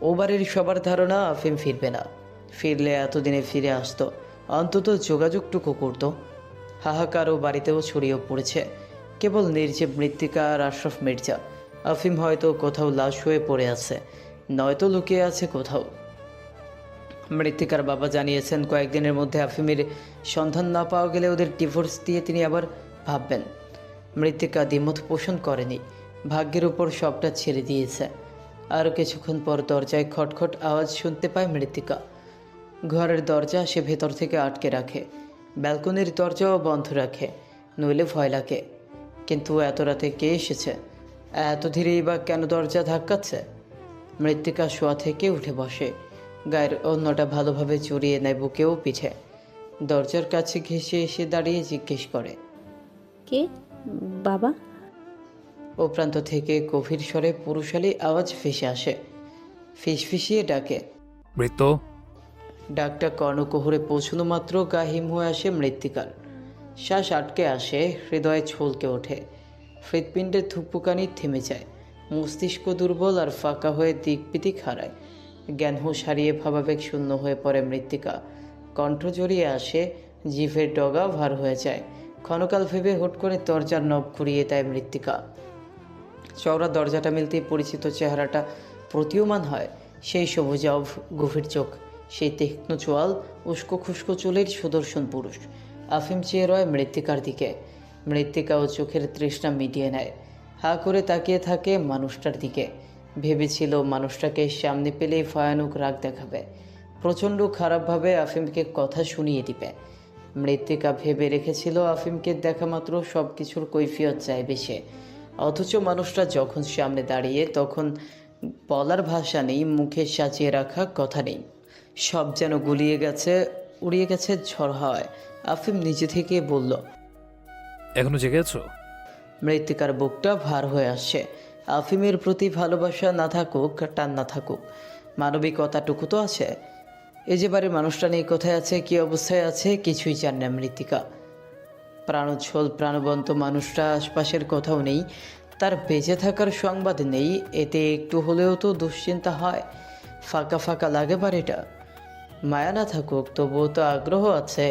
ও বাড়ির সবার ধারণা আফিম ফিরবে না। ফিরলে এতদিনে ফিরে আসতো, অন্তত যোগাযোগটুকু করত। হাহাকার ও বাড়িতেও ছড়িয়ে পড়েছে। কেবল নির্জীব মৃত্তিকা আর আশরাফ মির্জা। আফিম হয়তো কোথাও লাশ হয়ে পড়ে আছে। নয়তো লুকিয়ে আছে কোথাও। মৃত্তিকার বাবা জানিয়েছেন কয়েকদিনের মধ্যে আফিমের সন্ধান না পাওয়া গেলে ওদের ডিভোর্স দিয়ে তিনি আবার ভাববেন। মৃত্তিকা দ্বিমত পোষণ করেনি, ভাগ্যের উপর সবটা ছেড়ে দিয়েছে। আরও কিছুক্ষণ পর দরজায় খটখট আওয়াজ শুনতে পায় মৃত্তিকা। ঘরের দরজা সে ভেতর থেকে আটকে রাখে, ব্যালকনির দরজাও বন্ধ রাখে, নইলে ভয় লাগে। কিন্তু এত রাতে কে এসেছে? এত ধীরেই বা কেন দরজা ধাক্কাচ্ছে? মৃত্তিকা শোয়া থেকে উঠে বসে, গায়ের অন্যটা ভালোভাবে জড়িয়ে নেয় বুকেও পিঠে। দরজার কাছে ঘেঁষে এসে দাঁড়িয়ে জিজ্ঞেস করে, কে? বাবা? ও প্রান্ত থেকে গভীর স্বরে পুরুষালী আওয়াজ ভেসে আসে, ফিসফিসিয়ে ডাকে। মৃত। ডাকটা কর্ণকুহরে পৌঁছানো মাত্র গা হিম হয়ে আসে মৃত্তিকার। শ্বাস আটকে আসে, হৃদয়ে ছলকে ওঠে, হৃৎপিণ্ডের ধুকপুকানি থেমে যায়, মস্তিষ্ক দুর্বল আর ফাঁকা হয়ে দিকবিদিক হারায়। জ্ঞান হুঁশ হারিয়ে ভাবাবেগ শূন্য হয়ে পড়ে মৃত্তিকা। কণ্ঠ জড়িয়ে আসে, জিভের ডগা ভার হয়ে যায়। ক্ষণকাল ভেবে হুট করে দরজার নব ঘুরিয়ে দেয় মৃত্তিকা। চওড়া দরজাটা মিলতেই পরিচিত চেহারাটা প্রতীয়মান হয়। সেই সবুজাভ গভীর চোখ, সেই তীক্ষ্ণ চোয়াল, উস্কো খুস্কো চুলের সুদর্শন পুরুষ। আফিম চেয়ে রয় মৃত্তিকার দিকে। মৃত্তিকা ও চোখের তৃষ্ণা মিটিয়ে নেয়, হা করে তাকিয়ে থাকে মানুষটার দিকে। ভেবেছিল মানুষটাকে সামনে পেলেই ভয়ানক রাগ দেখাবে, প্রচণ্ড খারাপভাবে আফিমকে কথা শুনিয়ে দিবে। মৃত্তিকা ভেবে রেখেছিল আফিমকে দেখা মাত্র সব কিছুর কৈফিয়ত চাইবে সে। অথচ মানুষটা যখন সামনে দাঁড়িয়ে তখন বলার ভাষা নেই, মুখে সাজিয়ে রাখা কথা নেই। সব যেন গুলিয়ে গেছে, উড়িয়ে গেছে ঝড় হাওয়ায়। আফিম নিজে থেকে বলল, এখনো জেগে আছো? মৃত্তিকার বুকটা ভার হয়ে আসছে। আফিমের প্রতি ভালোবাসা না থাকুক, টান না থাকুক, মানবিকতাটুকু তো আছে। এই যে বাড়ির মানুষটা নেই, কোথায় আছে, কী অবস্থায় আছে, কিছুই জানে না মৃত্তিকা। প্রাণোচ্ছল প্রাণবন্ত মানুষটা আশপাশের কোথাও নেই, তার বেঁচে থাকার সংবাদ নেই। এতে একটু হলেও তো দুশ্চিন্তা হয়, ফাঁকা ফাঁকা লাগে বাড়িটা। মায়া না থাকুক, তবুও তো আগ্রহ আছে,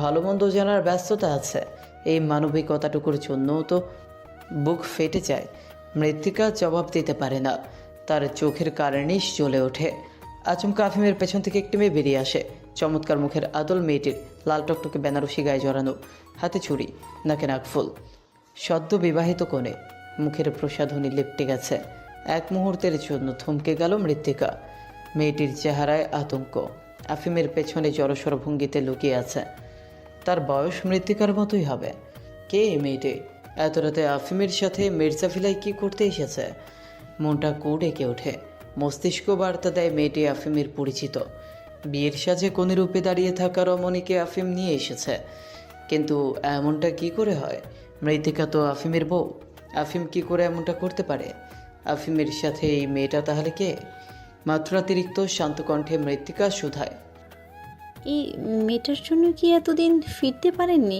ভালো মন্দ জানার ব্যস্ততা আছে। এই মানবিকতাটুকুর জন্যও তো বুক ফেটে যায়। মৃত্তিকা জবাব দিতে পারে না, তার চোখের কারণেই জ্বলে ওঠে। আচমকা আফিমের পেছন থেকে একটি মেয়ে বেরিয়ে আসে। চমৎকার মুখের আদল মেয়েটির, লাল টকটকে বেনারসি গায়ে জড়ানো, হাতে চুড়ি, নাকে নাকফুল। সদ্য বিবাহিত কোণে, মুখের প্রসাধনী লেপটে গেছে। এক মুহূর্তের জন্য থমকে গেল মৃত্তিকা। মেয়েটির চেহারায় আতঙ্ক, আফিমের পেছনে জড়সড় ভঙ্গিতে লুকিয়ে আছে। তার বয়স মৃত্তিকার মতোই হবে। কে এই মেয়েটি? এত রাতে আফিমের সাথে মির্জাফিলাই কি করতে এসেছে? মনটা ডেকে ওঠে, মস্তিষ্ক বার্তা দেয় মেয়েটি আফিমের পরিচিত। বিয়ের সাজে কোণে রূপে দাঁড়িয়ে থাকা রমণীকে আফিম নিয়ে এসেছে। কিন্তু এমনটা কি করে হয়? মৃত্তিকা তো আফিমের বউ, আফিম কি করে এমনটা করতে পারে? আফিমের সাথে এই মেয়েটা তাহলে কে? মাত্রাতিরিক্ত শান্ত কণ্ঠে মৃত্তিকা শুধায়, এই মেয়েটার জন্য কি এতদিন ফিরতে পারেননি?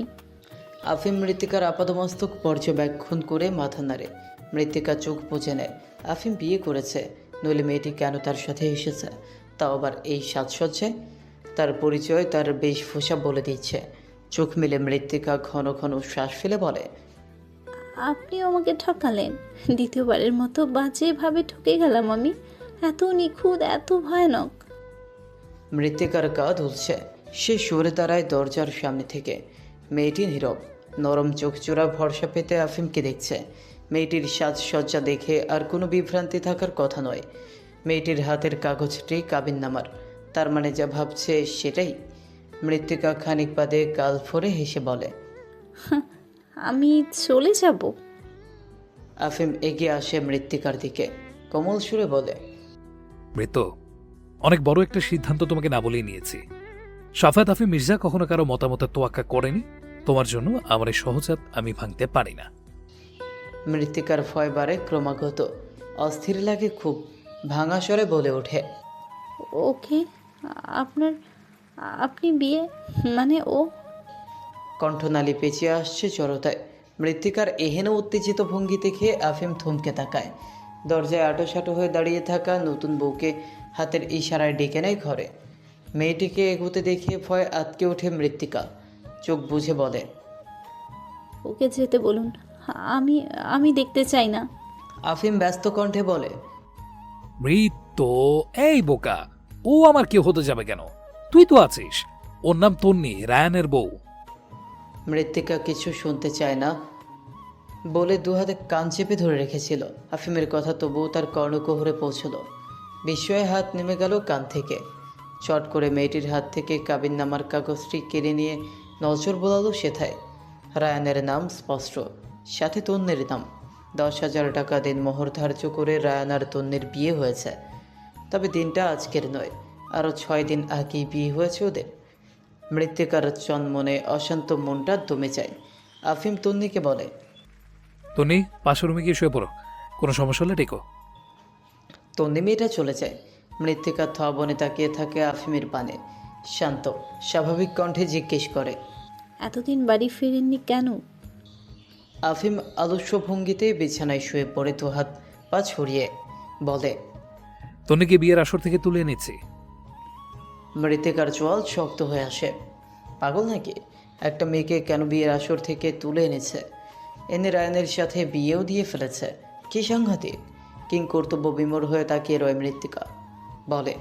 আফিম মৃত্তিকার আপাদমস্তক পর্যবেক্ষণ করে মাথা নাড়ে। মৃত্তিকা চোখ বুজে নেয়। আফিম বিয়ে করেছে, নইলে মেয়েটি কেন তার সাথে এসেছে, তাও আবার এই সাজসজ্জায়? তার পরিচয়, তার বেশভূষা বলে দিচ্ছে। চোখ মেলে মৃত্তিকা ঘন ঘন শ্বাস ফেলে বলে, আপনিও আমাকে ঠকালেন। দ্বিতীয়বারের মতো বাজেভাবে ঠকে গেলাম আমি। এত নিখুঁত, এত ভয়ানক। মৃত্তিকার গা দুলছে। সে সরে দাঁড়ায় দরজার সামনে থেকে। মেয়েটি নীরব, নরম চোখ জোড়া ভরসা পেতে আফিমকে দেখছে। মেয়েটির সাজসজ্জা দেখে আর কোনো বিভ্রান্তি থাকার কথা নয়। মেয়েটির হাতের কাগজটি কাবিননামার, তার মানে যা ভাবছে সেটাই। মৃত্তিকা খানিক বাদে গাল ফোরে হেসে বলে, আমি চলে যাব? আফিম এগিয়ে আসে মৃত্তিকার দিকে, কোমল সুরে বলে, মৃত, অনেক বড় একটা সিদ্ধান্ত তোমাকে না বলেই নিয়েছি। সাফাত আফিম মির্জা কখনো কারো মতামতের তোয়াক্কা করেনি। তোমার জন্য আমার এই সহজাত আমি ভাঙতে পারি না। মৃত্তিকার ভয় বাড়ে ক্রমাগত, অস্থির লাগে খুব। ভাঙা স্বরে বলে ওঠে, ওকে, আপনি বিয়ে মানে ও? কণ্ঠনালী পেঁচিয়ে আসছে জড়তায়। মৃত্তিকার এহেন উত্তেজিত ভঙ্গি দেখে আফিম থমকে তাকায়। দরজায় আটোসাটো হয়ে দাঁড়িয়ে থাকা নতুন বউকে হাতের ইশারায় ডেকে নেয় ঘরে। মেয়েটিকে এগোতে দেখে ভয় আটকে ওঠে মৃত্তিকা। চোখ বুঝে বলে, ওকে যেতে বলুন, আমি দেখতে চাই না। আফিম ব্যস্ত কণ্ঠে বলে, মৃত, তো এই বোকা, ও আমার কেউ হতে যাবে কেন? তুই তো আছিস। ওর নাম তন্নি, রায়ানের বউ। মৃত্তিকা কিছু শুনতে চায় না বলে দু হাতে কান চেপে ধরে রেখেছিল। আফিমের কথা তবুও তার কর্ণকুহরে পৌঁছল। বিস্ময়ে হাত নেমে গেল কান থেকে। চট করে মেয়েটির হাত থেকে কাবিননামার কাগজটি কেড়ে নিয়ে নজর বোলালো সেথায়। রায়ানের নাম স্পষ্ট, সাথে তন্নির নাম। 10,000 টাকা দিনমোহর ধার্য করে রায়ান আর তন্নির বিয়ে হয়েছে। তবে দিনটা আজকের নয়, আরও 6 দিন আগেই বিয়ে হয়েছে ওদের। মৃত্তিকার চনমনে অশান্ত মনটা দমে যায়। আফিম তন্নিকে বলে, তন্নি, পাশের রুমে গিয়ে শুয়ে পড়ো, কোনো সমস্যা হলে ডেকো। তন্নি মেয়েটা চলে যায়। মৃত্তিকা থবনে তাকিয়ে থাকে আফিমের পানে। শান্ত স্বাভাবিক কণ্ঠে জিজ্ঞেস করে, এতদিন বাড়ি ফেরেননি কেন? আফিম আলস্য ভঙ্গিতে বিছানায় শুয়ে পড়ে দু হাত পা ছড়িয়ে বলে, তন্নিকে বিয়ের আসর থেকে তুলে এনেছি। মৃত্তিকার চোয়াল শক্ত হয়ে আসে। পাগল নাকি? একটা মেয়েকে কেন বিয়ের আসর থেকে তুলে এনেছে? এনে রায়ানের সাথে বিয়েও দিয়ে ফেলেছে। কি সাংঘাতিক! কিং কর্তব্য বিমূঢ় হয়ে তাকিয়ে রয় মৃত্তিকা। বলে,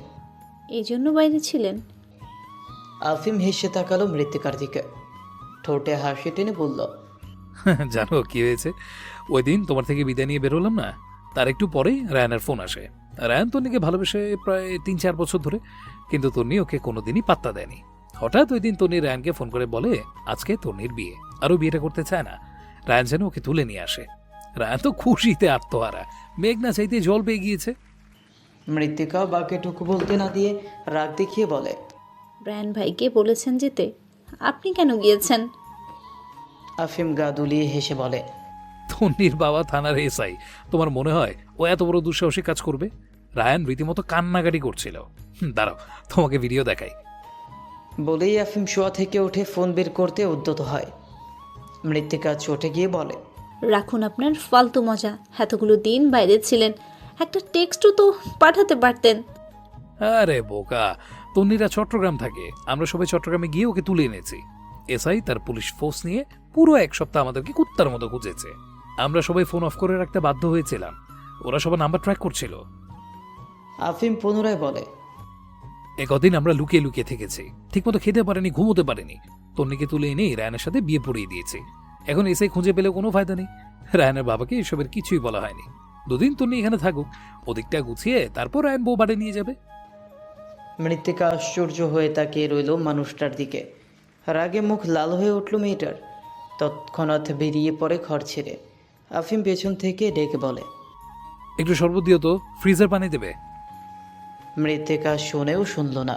এই জন্য বাইরে ছিলেন? আফিম হেসে তাকালো মৃত্তিকার দিকে। ঠোঁটে হাসি টেনে বলল, জানো কি হয়েছে? ওই দিন তোমার থেকে বিদায় নিয়ে বেরোলাম না, তার একটু পরেই রায়ানের ফোন আসে। রায়ান তন্নিকে ভালোবেসে প্রায় 3-4 বছর ধরে, কিন্তু তন্নি ওকে কোনোদিনই পাত্তা দেয়নি। হঠাৎ ওই দিন তন্নি রায়ানকে ফোন করে বলে আজকে তন্নির বিয়ে, আরও বিয়েটা করতে চায় না। রায়ান যেন ওকে তুলে নিয়ে আসে। রায়ান তো খুশিতে আত্মহারা, মেঘ না চাইতে জল পেয়ে গিয়েছে। মৃত্তিকা বাকিটুকু বলতে না দিয়ে রাগ দেখিয়ে বলে, ব্রায়ান ভাইকে বলেছেন যেতে, আপনি কেন গিয়েছেন? আফিম গা দুলিয়ে হেসে বলে, তন্নির বাবা থানার এসআই, তোমার মনে হয় ও এত বড় দুঃসাহসী কাজ করবে? রায়ান রীতিমতো কান্নাকাটি করছিল। দাঁড়াও, তোমাকে ভিডিও দেখাই। বলেই আফিম শোয়া থেকে উঠে ফোন বের করতে উদ্যত হয়। মৃত্তিকা চটে গিয়ে বলে, রাখুন আপনার ফালতু মজা। এতগুলো দিন বাইরে ছিলেন, একটা টেক্সটও তো পাঠাতে পারতেন। আরে বোকা, তন্নিরা চট্টগ্রাম থাকে, আমরা সবাই চট্টগ্রামে গিয়ে ওকে তুলে এনেছি। এসআই তার পুলিশ ফোর্স নিয়ে পুরো 1 সপ্তাহ আমাদেরকে কুত্তার মতো খুঁজেছে। আমরা সবাই ফোন অফ করে রাখতে বাধ্য হয়েছিলাম, ওরা সবার নাম্বার ট্র্যাক করছিল। আফিম পুনরায় বলে, একদিন আমরা লুকিয়ে লুকিয়ে থেকেছি, ঠিকমতো খেতে পারিনি, ঘুমোতে পারিনি। তন্নিকে তুলে এনে রায়ানের সাথে বিয়ে পড়িয়ে দিয়েছি। এখন এসআই খুঁজে পেলে কোনো ফায়দা নেই। রায়ানের বাবাকে এসবের কিছুই বলা হয়নি। 2 দিন তন্নি এখানে থাকুক, ওদিকটা গুছিয়ে তারপর রায়ান বউ বাড়ি নিয়ে যাবে। মৃত্তিকা আশ্চর্য হয়ে তাকিয়ে রইল মানুষটার দিকে। রাগে মুখ লাল হয়ে উঠল মেয়েটার। তৎক্ষণাৎ বেরিয়ে পড়ে ঘর ছেড়ে। আফিম পেছন থেকে ডেকে বলে, একটু শরবত দিও তো, ফ্রিজের পানি দেবে। মৃত্তিকা শুনেও শুনল না।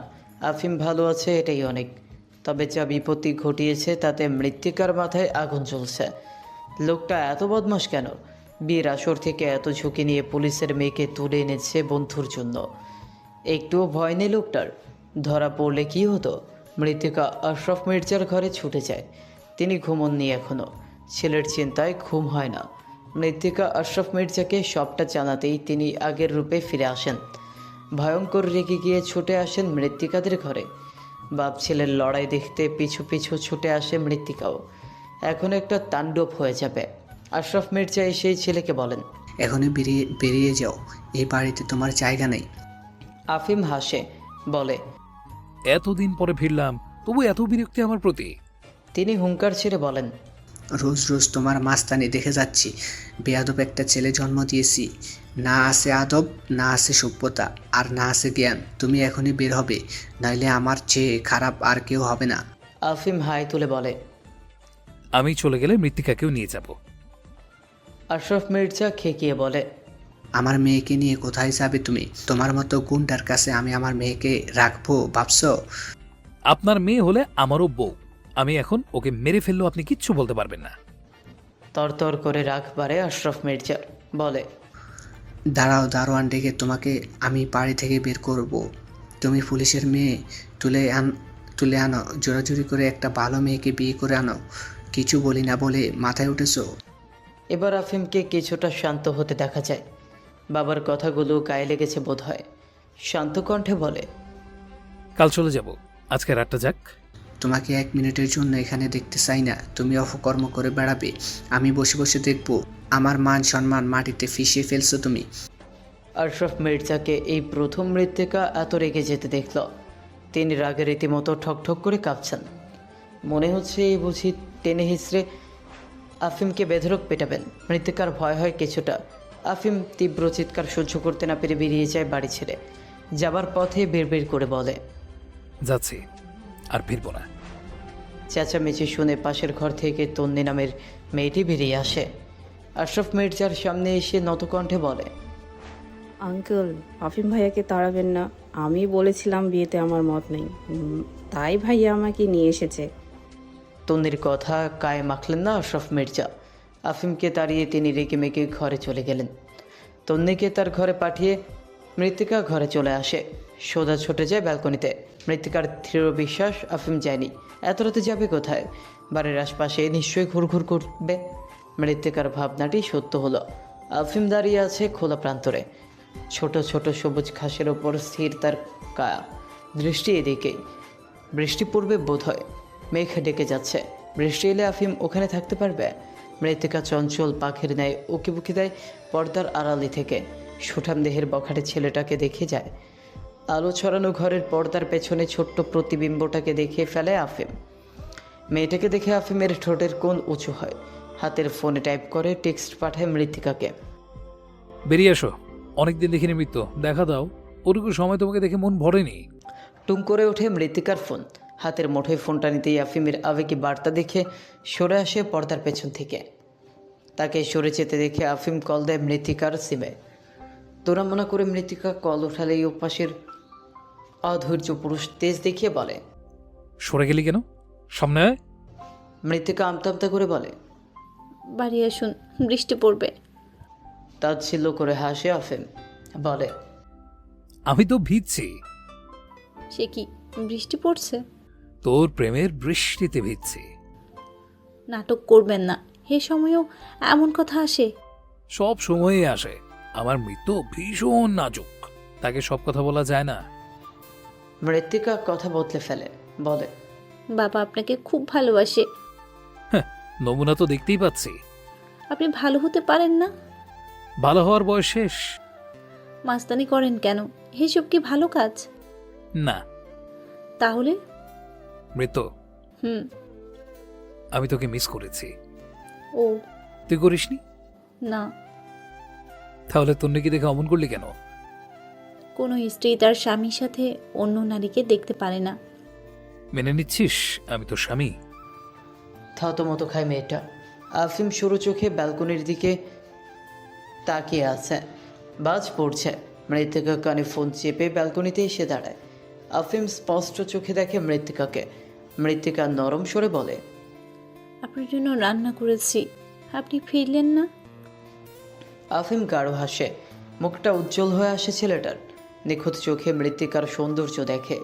আফিম ভালো আছে এটাই অনেক। তবে যা বিপত্তি ঘটিয়েছে তাতে মৃত্তিকার মাথায় আগুন জ্বলছে। লোকটা এত বদমাশ কেন? বিয়ের আসর থেকে এত ঝুঁকি নিয়ে পুলিশের মেয়েকে তুলে এনেছে বন্ধুর জন্য। একটুও ভয় নেই লোকটার। ধরা পড়লে কি হতো? মৃত্তিকা আশরাফ মির্জার ঘরে ছুটে যায়। তিনি ঘুমননি এখনও। ছেলের চিন্তায় ঘুম হয় না। মৃত্তিকা আশরাফ মির্জাকে সবটা জানাতেই তিনি আগের রূপে ফিরে আসেন। ভয়ঙ্কর রেগে গিয়ে ছুটে আসেন মৃত্তিকাদের ঘরে। বাপ ছেলের লড়াই দেখতে পিছু পিছু ছুটে আসে মৃত্তিকাও। এখন একটা তাণ্ডব হয়ে যাবে। আশরাফ মির্জা সেই ছেলেকে বলেন, এখনই বেরিয়ে যাও, এই বাড়িতে তোমার জায়গা নেই। আফিম হাসে বলে, এতদিন পরে ফিরলাম, তবু এত বিরক্তি আমার প্রতি? তিনি হুঙ্কার ছেড়ে বলেন, রোজ রোজ তোমার মাস্তানি দেখে যাচ্ছি। বেয়াদব একটা ছেলে জন্ম দিয়েছি, না আছে আদব, না আছে সভ্যতা, আর না আছে জ্ঞান। তুমি এখনই বের হবে, নইলে আমার চেয়ে খারাপ আর কেউ হবে না। আফিম হাই তুলে বলে, আমি চলে গেলে মৃত্তিকাকেও নিয়ে যাব। আশরাফ মির্জা খেকিয়ে বলে, আমার মেয়েকে নিয়ে কোথায় যাবে তুমি? তোমার মতো গুন্ডার কাছে আমি আমার মেয়েকে রাখবো ভাবছো? আপনার মেয়ে হলে আমারও বউ। আমি এখন ওকে মেরে ফেললেও আপনি কিচ্ছু বলতে পারবেন না। তরতর করে রাগ বাড়ে আশরাফ মির্জা। বলে, দাঁড়াও, দারোয়ান ডেকে তোমাকে আমি বাড়ি থেকে বের করব। তুমি পুলিশের মেয়ে তুলে আনো, জোরাজুরি করে একটা ভালো মেয়েকে বিয়ে করে আনো। কিছু বলি না বলে মাথায় উঠেছো? এবার আফিমকে কিছুটা শান্ত হতে দেখা যায়। বাবার কথাগুলো গায়ে লেগেছে বোধ হয়। শান্ত কণ্ঠে বলে, কাল চলে যাব, আজকে রাতটা যাক। তোমাকে 1 মিনিটের জন্য এখানে দেখতে চাই না। তুমি অপকর্ম করে বেড়াবে, আমি বসে বসে দেখব। আমার মান সম্মান মাটিতে ফিশিয়ে ফেলছো তুমি। আশরাফ মির্জাকে এই প্রথম মৃত্তিকা এত রেগে যেতে দেখল। তিনি রাগে রীতিমতো ঠকঠক করে কাঁপছেন। মনে হচ্ছে এই বুঝি টেনে হিসড়ে আফিমকে বেধড়ক পেটাবেন। মৃত্তিকার ভয় হয় কিছুটা। আফিম তীব্র চিৎকার সহ্য করতে না পেরে বেরিয়ে যায় বাড়ি ছেড়ে। যাবার পথে বিড়বিড় করে বলে, যাচ্ছি, আর ফিরবো না। চেঁচামেচি শুনে পাশের ঘর থেকে তন্নি নামের মেয়েটি বেরিয়ে আসে। আশরাফ মির্জার সামনে এসে নতকণ্ঠে বলে, আঙ্কেল, আফিম ভাইয়াকে তাড়াবেন না। আমি বলেছিলাম বিয়েতে আমার মত নেই, তাই ভাইয়া আমাকে নিয়ে এসেছে। তন্নির কথা গায়ে মাখলেন না আশরাফ মির্জা। আফিমকে তাড়িয়ে তিনি রেগে মেগে ঘরে চলে গেলেন। তন্নিকে তার ঘরে পাঠিয়ে মৃত্তিকা ঘরে চলে আসে। সোজা ছুটে যায় ব্যালকনিতে। মৃত্তিকার দৃঢ় বিশ্বাস আফিম যায়নি। এত রাতে যাবে কোথায়? বাড়ির আশপাশে নিশ্চয়ই ঘুরঘুর করবে। মৃত্তিকার ভাবনাটি সত্য হলো। আফিম দাঁড়িয়ে আছে খোলা প্রান্তরে। ছোট ছোট সবুজ ঘাসের ওপর স্থির তার কায়া। দৃষ্টি এদিকেই। বৃষ্টি পড়বে বোধ হয়। মেঘ ডেকে যাচ্ছে। বৃষ্টি এলে আফিম ওখানে থাকতে পারবে? মৃত্তিকা চঞ্চল পাখির ন্যায় উকিবুকি দেয় পর্দার আড়ালি থেকে। সুঠাম দেহের বখাটে ছেলেটাকে দেখে যায়। আলো ছড়ানো ঘরের পর্দার পেছনে ছোট্ট প্রতিবিম্বটাকে দেখে ফেলে আফিম। মেয়েটাকে দেখে আফিমের ঠোঁটের কোণ উঁচু হয়। হাতের ফোনে টাইপ করে টেক্সট পাঠায় মৃত্তিকাকে, বেরিয়ে এসো, অনেকদিন দেখিনি মৃত্যু, দেখা দাও। ওটুকু সময় তোমাকে দেখে মন ভরেনি। টুম করে ওঠে মৃত্তিকার ফোন। হাতের মুঠোয় ফোনটা নিতেই আফিমের আবেগী বার্তা দেখে সরে আসে পর্দার পেছন থেকে। তাকে সরে যেতে দেখে আফিম কল দেয় মৃত্তিকার সিমে। তোরামনা করে মৃত্তিকা কল ওঠালেই ওপাশের অধৈর্য পুরুষ তেজ দেখিয়ে বলে, সরে গেলি কেন? সামনে আয়। মৃত্তিকা আমতা আমতা করে বলে, বাড়ি আসুন, বৃষ্টি পড়বে। তাচ্ছিল্য করে হাসে আফিম, বলে, আমি তো ভিজছি। সে কি, বৃষ্টি পড়ছে? তোর প্রেমের বৃষ্টিতে ভিজছি। নাটক করবেন না, এ সময়ও এমন কথা আসে? সব সময়ে আসে। আমার মৃত্যু ভীষণ নাজুক, তাকে সব কথা বলা যায় না। মৃত্তিকা কথা বদলে ফেলে, বলে, বাবা আপনাকে খুব ভালোবাসে। নমুনা তো দেখতেই পাচ্ছি। আপনি ভালো হতে পারেন না? ভালো হওয়ার বয়স শেষ। মাস্তানি করেন কেন? এসব কি ভালো কাজ? না। তাহলে? মৃত্যু, হুম। আমি তোকে মিস করেছি। ও, তুই করিসনি? না। তাহলে তন্নিকে দেখে অমন করলি কেন? কোনো স্ত্রী তার স্বামীর সাথে অন্য নারীকে দেখতে পারে না। মেনে নিচ্ছিস আমি তোর স্বামী? থতমত খায় মেয়েটা। আফিম সরু চোখে ব্যালকনির দিকে তাকিয়ে আছে। বাজ পড়ছে। মৃত্তিকা কানে ফোন চেপে ব্যালকনিতে এসে দাঁড়ায়। আফিম স্পষ্ট চোখে দেখে মৃত্তিকাকে। মৃত্তিকা নরম স্বরে বলে, আপনার জন্য রান্না করেছি, আপনি ফিরলেন না? আফিম গাঢ় হাসে। মুখটা উজ্জ্বল হয়ে আসে ছেলেটার। নিখুঁত চোখে মৃত্তিকার সৌন্দর্য দেখে।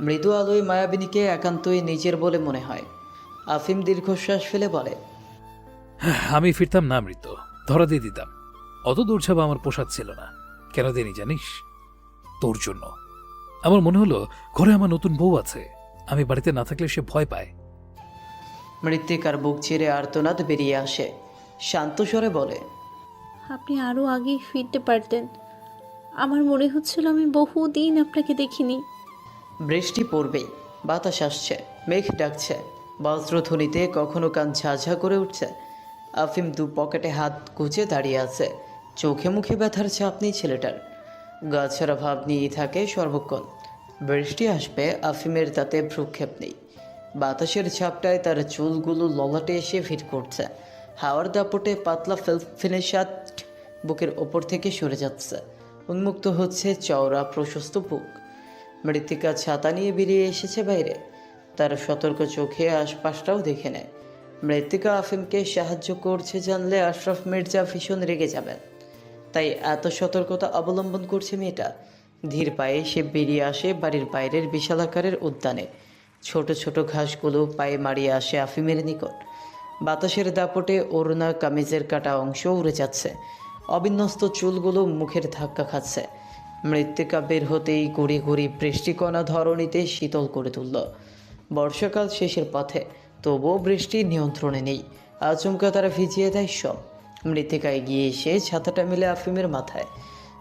মৃদু আলোয় মায়াবিনীকে একান্তই নিজের বলে মনে হয়। আফিম দীর্ঘশ্বাস ফেলে বলে, আমি ফিরতাম না মৃত্যু, ধরা দিয়ে দিতাম। অত দূর যাওয়া আমার পোশাক ছিল না। কেন দেনি জানিস? তোর জন্য। আমার মনে হলো ঘরে আমার নতুন বউ আছে, আমি বাড়িতে না থাকলে সে ভয় পায়। মৃত্তিকার বুক চিরে আর্তনাদ বেরিয়ে আসে। শান্ত স্বরে বলে, আপনি আরও আগেই ফিরতে পারতেন। আমার মনে হচ্ছিল আমি বহুদিন আপনাকে দেখিনি। বৃষ্টি পড়বেই। বাতাস আসছে, মেঘ ডাকছে। বজ্রধ্বনিতে কখনো কান ঝাঝা করে উঠছে। আফিম দু পকেটে হাত গুজে দাঁড়িয়ে আছে। চোখে মুখে ব্যথার ছাপ নেই ছেলেটার। গাছারা ভাব নিয়েই থাকে সর্বক্ষণ। বৃষ্টি আসবে, আফিমের তাতে ভ্রুক্ষেপ নেই। বাতাসের ছাপটায় তার চুলগুলো ললাটে এসে ভিড় করছে। হাওয়ার দাপটে পাতলা ফিলফিলে শার্ট বুকের ওপর থেকে সরে যাচ্ছে। উন্মুক্ত হচ্ছে চওড়া প্রশস্ত বুক। মৃত্তিকা ছাতা নিয়ে বেরিয়ে এসেছে বাইরে। তার সতর্ক চোখে আশপাশটাও দেখে নেয়। মৃত্তিকা আফিমকে সাহায্য করছে জানলে আশরাফ মির্জা ভীষণ রেগে যাবেন। তাই এত সতর্কতা অবলম্বন করছে মেয়েটা। ধীর পায়ে সে বেরিয়ে আসে বাড়ির বাইরের বিশাল আকারের উদ্যানে। ছোট ছোট ঘাসগুলো পায়ে মারিয়ে আসে আফিমের নিকট। বাতাসের দাপটে ওড়না কামিজের কাটা অংশ উড়ে যাচ্ছে। অবিন্যস্ত চুলগুলো মুখের ধাক্কা খাচ্ছে। মৃত্তিকা বের হতেই গুড়ি গুড়ি বৃষ্টিকণা ধরণীতে শীতল করে তুলল। বর্ষাকাল শেষের পথে, তবুও বৃষ্টি নিয়ন্ত্রণে নেই। আচমকা তারা ভিজিয়ে দেয় সব। মৃত্তিকা এগিয়ে এসে ছাতাটা মেলে আফিমের মাথায়।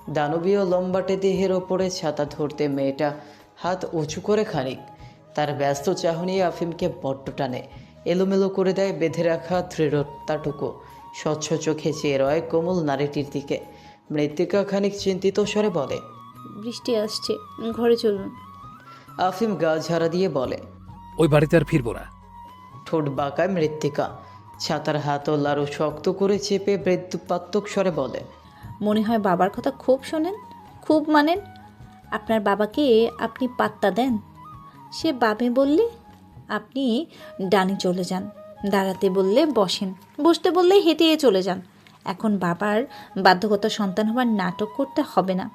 দানবীয় লম্বাটে দেহের ওপরে ছাতা ধরতে মেয়েটা হাত উঁচু করে খানিক। তার ব্যস্ত চাহনি আফিমকে বড্ড টানে, এলোমেলো করে দেয় বেঁধে রাখা দৃঢ়তাটুকু। স্বচ্ছ চোখে চেয়ে রয় কোমল নারীটির দিকে। মৃত্তিকা খানিক চিন্তিত স্বরে বলে, বৃষ্টি আসছে, ঘরে চলুন। আফিম গা ঝাড়া দিয়ে বলে, ওই বাড়িতে আর ফিরবো না। ঠোঁট বাঁকায় মৃত্তিকা। ছাতার হাতল আরও শক্ত করে চেপে বৃদ্ধপাত্মক স্বরে বলে, মনে হয় বাবার কথা খুব শোনেন, খুব মানেন। আপনার বাবাকে আপনি পাত্তা দেন? সে বামে বললে আপনি ডানে চলে যান, দাঁড়াতে বললে বসেন, বসতে বললে হেঁটে চলে যান। এখন বাবার বাধ্যগত সন্তান হবার নাটক করতে হবে না।